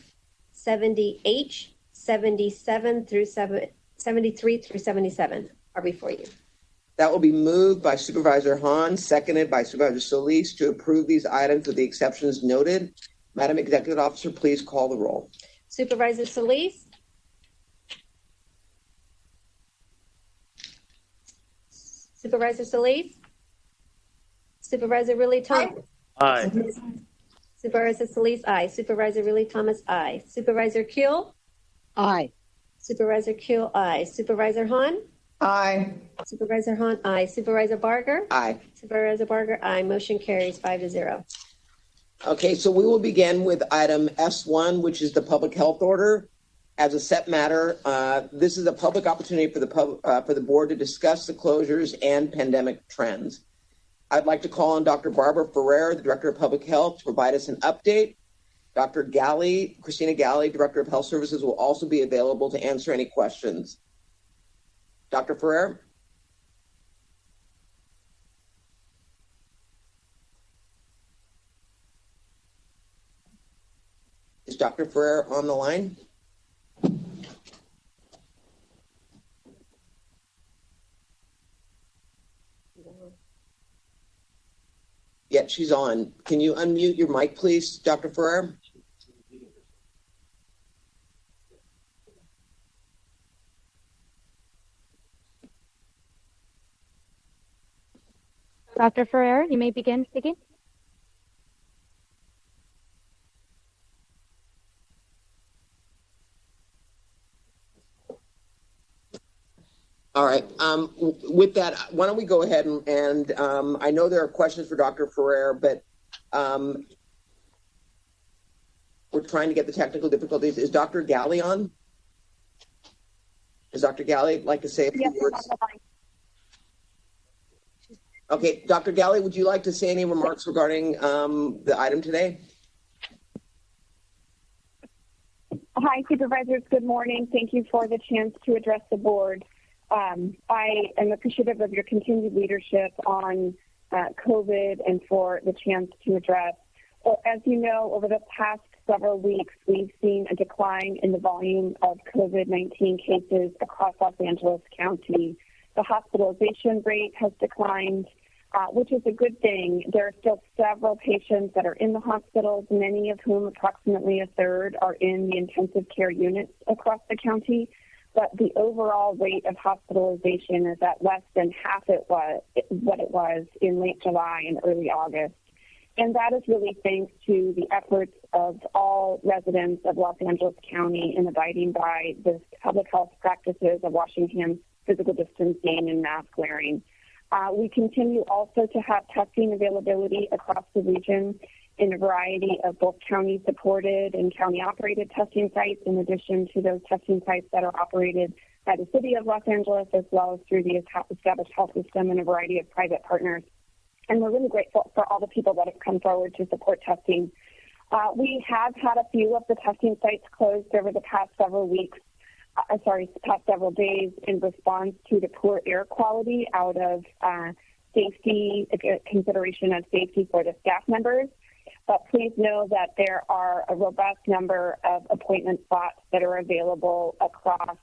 70H, 77 through 73 through 77 are before you. That will be moved by Supervisor Hahn, seconded by Supervisor Solis to approve these items with the exceptions noted. Madam Executive Officer, please call the roll. Supervisor Solis? Supervisor Solis? Supervisor Riley Thomas? Aye. Supervisor Solis, aye. Supervisor Riley Thomas, aye. Supervisor Kuehl? Aye. Supervisor Kuehl, aye. Supervisor Hahn? Aye. Supervisor Hahn, aye. Supervisor Barger? Aye. Supervisor Barger, aye. Motion carries 5-0. Okay, so we will begin with item S1, which is the public health order. as a set matter. This is a public opportunity for the board to discuss the closures and pandemic trends. I'd like to call on Dr. Barbara Ferrer, the Director of Public Health, to provide us an update. Dr. Christina Galley, Director of Health Services, will also be available to answer any questions. Dr. Ferrer? Is Dr. Ferrer on the line? Yep, she's on. Can you unmute your mic, please, Dr. Ferrer? Dr. Ferrer, you may begin speaking. All right. With that, why don't we go ahead and I know there are questions for Dr. Ferrer, but we're trying to get the technical difficulties. Is Dr. Galley on? Does Dr. Galley like to say a few words? Okay, Dr. Galley, would you like to say any remarks regarding the item today? Hi, Supervisors. Good morning. Thank you for the chance to address the board. I am appreciative of your continued leadership on COVID and for the chance to address. Well, as you know, over the past several weeks, we've seen a decline in the volume of COVID-19 cases across Los Angeles County. The hospitalization rate has declined, which is a good thing. There are still several patients that are in the hospitals, many of whom, approximately a third, are in the intensive care units across the county. But the overall rate of hospitalization is at less than half what it was in late July and early August. And that is really thanks to the efforts of all residents of Los Angeles County in abiding by the public health practices of washing hands, physical distancing, and mask wearing. We continue also to have testing availability across the region in a variety of both county-supported and county-operated testing sites, in addition to those testing sites that are operated by the City of Los Angeles, as well as through the established health system and a variety of private partners. And we're really grateful for all the people that have come forward to support testing. We have had a few of the testing sites closed over the past several days in response to the poor air quality out of consideration of safety for the staff members. But please know that there are a robust number of appointment slots that are available across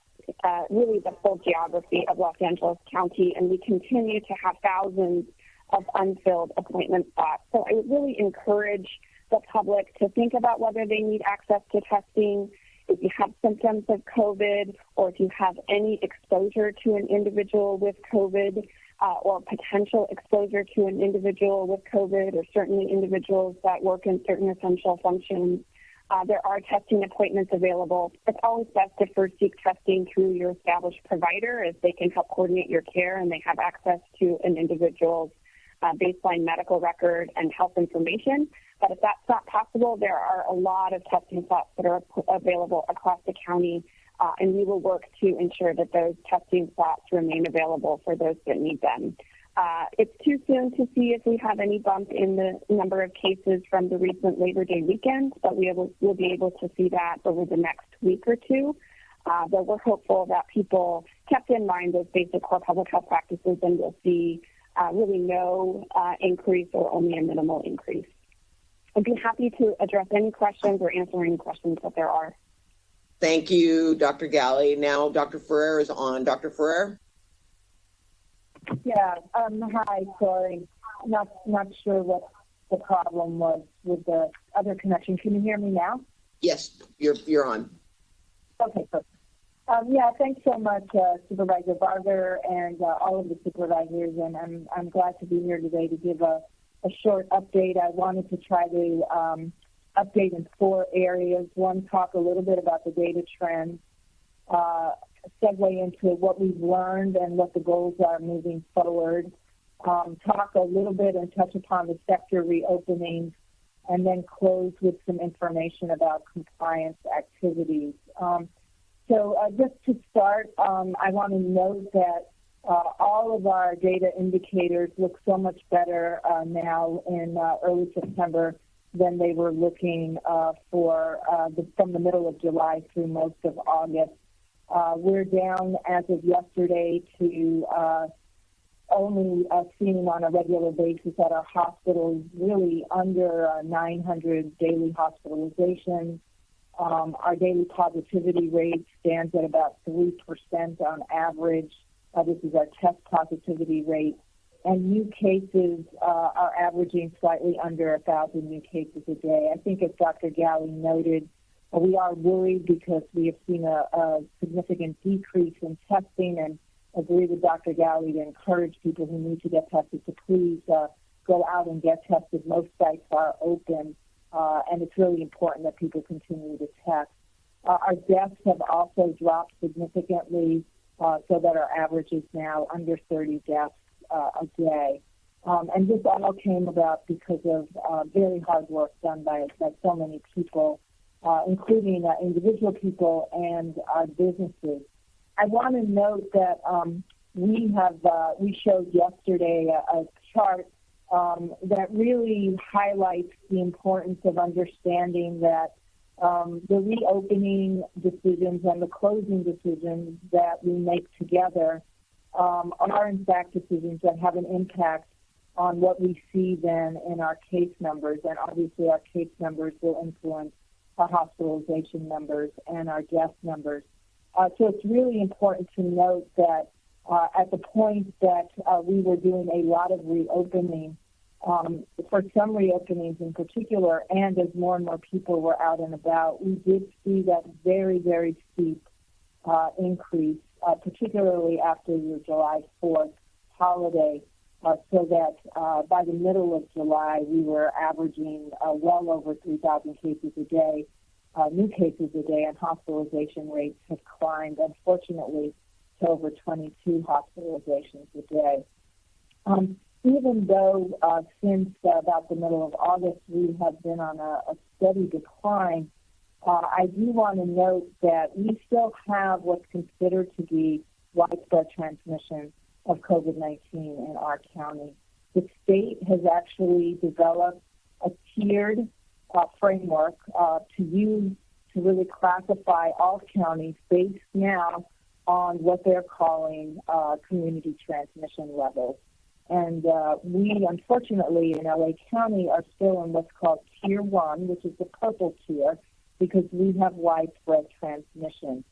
really the full geography of Los Angeles County, and we continue to have thousands of unfilled appointment slots. So I would really encourage the public to think about whether they need access to testing. If you have symptoms of COVID, or if you have any exposure to an individual with COVID, or potential exposure to an individual with COVID, or certainly individuals that work in certain essential functions, there are testing appointments available. It's always best to first seek testing through your established provider, as they can help coordinate your care and they have access to an individual's baseline medical record and health information. But if that's not possible, there are a lot of testing slots that are available across the county, and we will work to ensure that those testing slots remain available for those that need them. It's too soon to see if we have any bump in the number of cases from the recent Labor Day weekend, but we'll be able to see that over the next week or two. But we're hopeful that people kept in mind those basic core public health practices, and we'll see really no increase or only a minimal increase. I'd be happy to address any questions or answer any questions that there are. Thank you, Dr. Galley. Now Dr. Ferrer is on. Dr. Ferrer? Yeah, hi, sorry. Not sure what the problem was with the other connection. Can you hear me now? Yes, you're on. Okay, perfect. Yeah, thanks so much, Supervisor Barger and all of the supervisors, and I'm glad to be here today to give a short update. I wanted to try to update in 4 areas. One, talk a little bit about the data trends, segue into what we've learned and what the goals are moving forward, talk a little bit and touch upon the sector reopening, and then close with some information about compliance activities. So just to start, I want to note that all of our data indicators look so much better now in early September than they were looking from the middle of July through most of August. We're down as of yesterday to only seeing on a regular basis at our hospitals really under 900 daily hospitalizations. Our daily positivity rate stands at about 3% on average. This is our test positivity rate. And new cases are averaging slightly under 1,000 new cases a day. I think as Dr. Galley noted, we are worried because we have seen a significant decrease in testing, and agree with Dr. Galley to encourage people who need to get tested to please go out and get tested. Most sites are open, and it's really important that people continue to test. Our deaths have also dropped significantly, so that our average is now under 30 deaths a day. And this all came about because of very hard work done by so many people, including individual people and our businesses. I want to note that we showed yesterday a chart that really highlights the importance of understanding that the reopening decisions and the closing decisions that we make together are in fact decisions that have an impact on what we see then in our case numbers. And obviously our case numbers will influence our hospitalization numbers and our death numbers. So it's really important to note that at the point that we were doing a lot of reopening, for some reopenings in particular, and as more and more people were out and about, we did see that very, very steep increase, particularly after the July 4th holiday, so that by the middle of July, we were averaging well over 3,000 cases a day, new cases a day, and hospitalization rates have climbed, unfortunately, to over 22 hospitalizations a day. Even though since about the middle of August we have been on a steady decline, I do want to note that we still have what's considered to be widespread transmission of COVID-19 in our county. The state has actually developed a tiered framework to use to really classify all counties based now on what they're calling community transmission levels. And we, unfortunately, in LA County are still in what's called Tier 1, which is the purple tier, because we have widespread transmission.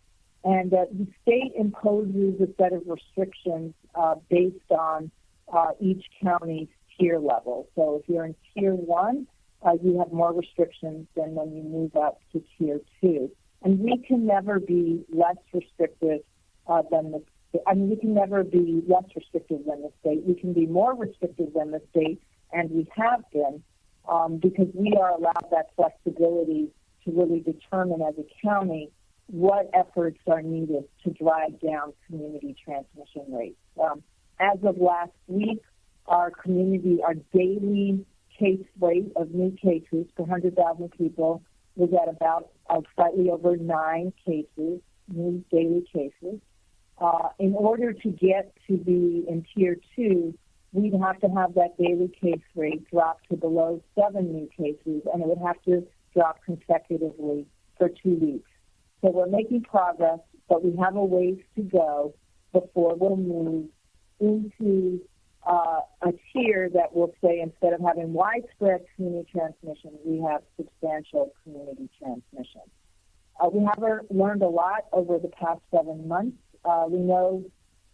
And the state imposes a set of restrictions based on each county's tier level. So if you're in Tier 1, you have more restrictions than when you move up to Tier 2. And we can never be less restrictive than the we can never be less restrictive than the state. We can be more restrictive than the state, and we have been, because we are allowed that flexibility to really determine as a county what efforts are needed to drive down community transmission rates. As of last week, our daily case rate of new cases per 100,000 people was at about slightly over 9 cases, new daily cases. In order to get to be in Tier 2, we'd have to have that daily case rate drop to below 7 new cases, and it would have to drop consecutively for 2 weeks. So we're making progress, but we have a ways to go before we'll move into a tier that will say instead of having widespread community transmission, we have substantial community transmission. We have learned a lot over the past 7 months. We know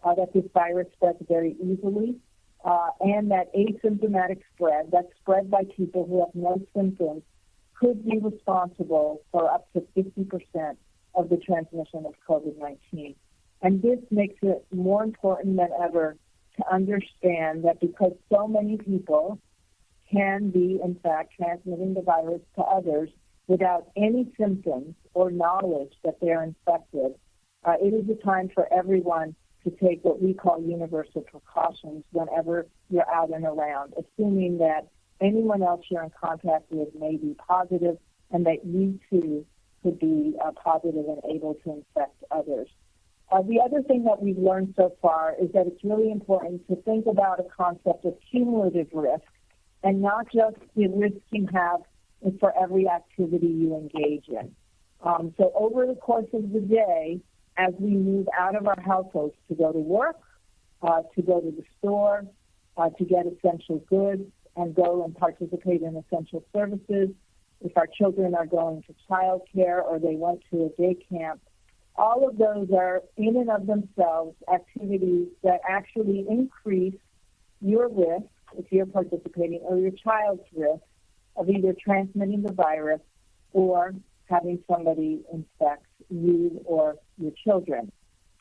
that this virus spreads very easily, and that asymptomatic spread, that spread by people who have no symptoms, could be responsible for up to 50% of the transmission of COVID-19. And this makes it more important than ever to understand that because so many people can be, in fact, transmitting the virus to others without any symptoms or knowledge that they're infected, it is a time for everyone to take what we call universal precautions whenever you're out and around, assuming that anyone else you're in contact with may be positive and that you too could be positive and able to infect others. The other thing that we've learned so far is that it's really important to think about a concept of cumulative risk and not just the risk you have for every activity you engage in. So over the course of the day, as we move out of our households to go to work, to go to the store, to get essential goods, and go and participate in essential services, if our children are going to childcare or they went to a day camp, all of those are in and of themselves activities that actually increase your risk, if you're participating, or your child's risk of either transmitting the virus or having somebody infect you or your children.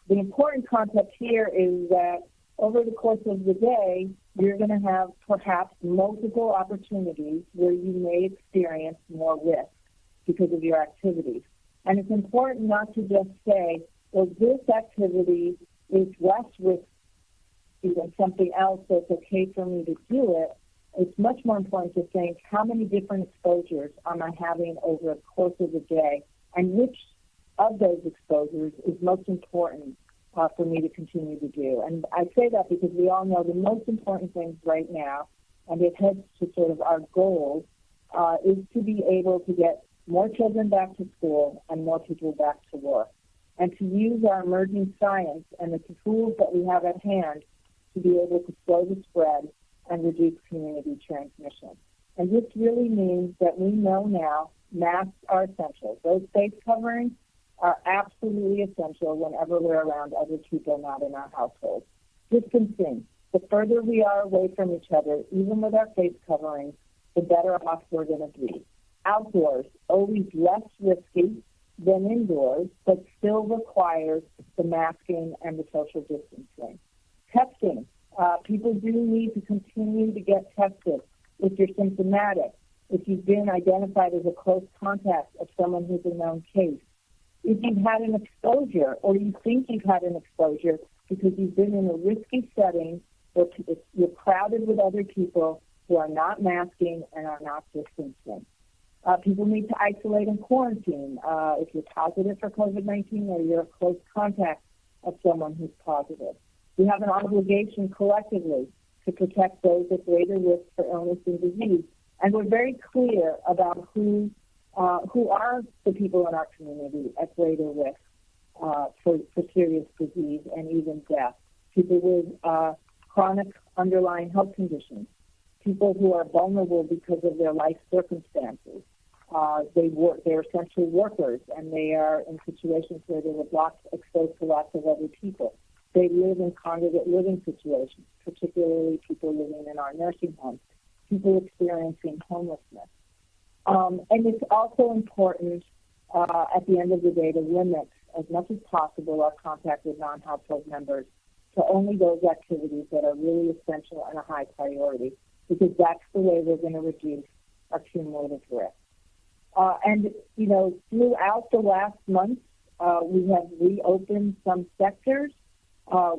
The important concept here is that over the course of the day, you're going to have perhaps multiple opportunities where you may experience more risk because of your activities. And it's important not to just say, well, this activity is less risky than something else, so it's okay for me to do it. It's much more important to think, how many different exposures am I having over the course of the day, and which of those exposures is most important for me to continue to do. And I say that because we all know the most important things right now, and it heads to sort of our goal, is to be able to get more children back to school and more people back to work, and to use our emerging science and the tools that we have at hand to be able to slow the spread and reduce community transmission. And this really means that we know now masks are essential. Those face coverings are absolutely essential whenever we're around other people not in our household. Distancing, the further we are away from each other, even with our face coverings, the better off we're going to be. Outdoors, always less risky than indoors, but still requires the masking and the social distancing. Testing. People do need to continue to get tested if you're symptomatic, if you've been identified as a close contact of someone who's a known case, if you've had an exposure or you think you've had an exposure because you've been in a risky setting where you're crowded with other people who are not masking and are not distancing. People need to isolate and quarantine if you're positive for COVID-19 or you're a close contact of someone who's positive. We have an obligation collectively to protect those at greater risk for illness and disease. And we're very clear about who are the people in our community at greater risk for serious disease and even death. People with chronic underlying health conditions, people who are vulnerable because of their life circumstances. They're essentially workers, and they are in situations where they were exposed to lots of other people. They live in congregate living situations, particularly people living in our nursing homes, people experiencing homelessness. And it's also important at the end of the day to limit as much as possible our contact with non-household members to only those activities that are really essential and a high priority, because that's the way we're going to reduce our cumulative risk. And, you know, throughout the last month, we have reopened some sectors.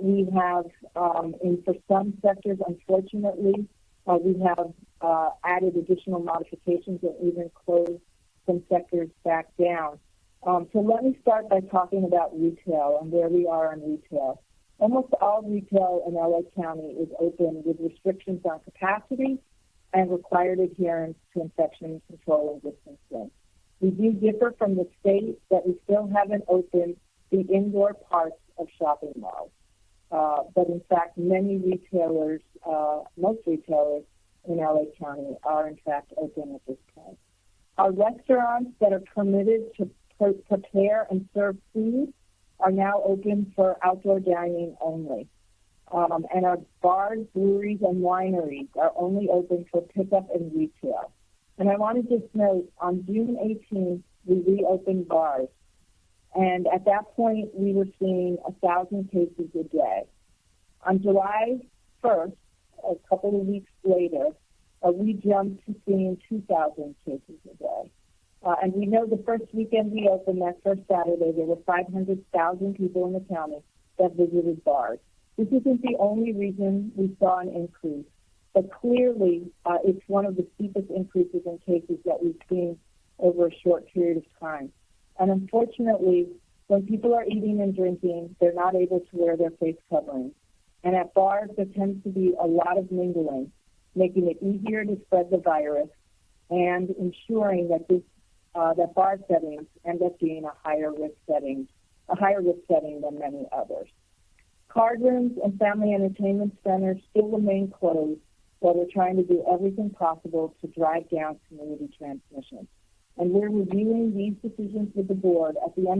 We have, for some sectors, unfortunately, we have added additional modifications and even closed some sectors back down. So let me start by talking about retail and where we are in retail. Almost all retail in LA County is open with restrictions on capacity and required adherence to infection control and distancing. We do differ from the state that we still haven't opened the indoor parts of shopping malls. But in fact, many retailers, most retailers in LA County are in fact open at this point. Our restaurants that are permitted to prepare and serve food are now open for outdoor dining only. And our bars, breweries, and wineries are only open for pickup and retail. And I want to just note, on June 18th, we reopened bars. And at that point, we were seeing 1,000 cases a day. On July 1st, a couple of weeks later, we jumped to seeing 2,000 cases a day. And we know the first weekend we opened, that first Saturday, there were 500,000 people in the county that visited bars. This isn't the only reason we saw an increase, but clearly it's one of the steepest increases in cases that we've seen over a short period of time. And unfortunately, when people are eating and drinking, they're not able to wear their face coverings. And at bars, there tends to be a lot of mingling, making it easier to spread the virus and ensuring that that bar settings end up being a higher risk setting than many others. Card rooms and family entertainment centers still remain closed while we're trying to do everything possible to drive down community transmission. And we're reviewing these decisions with the board at the end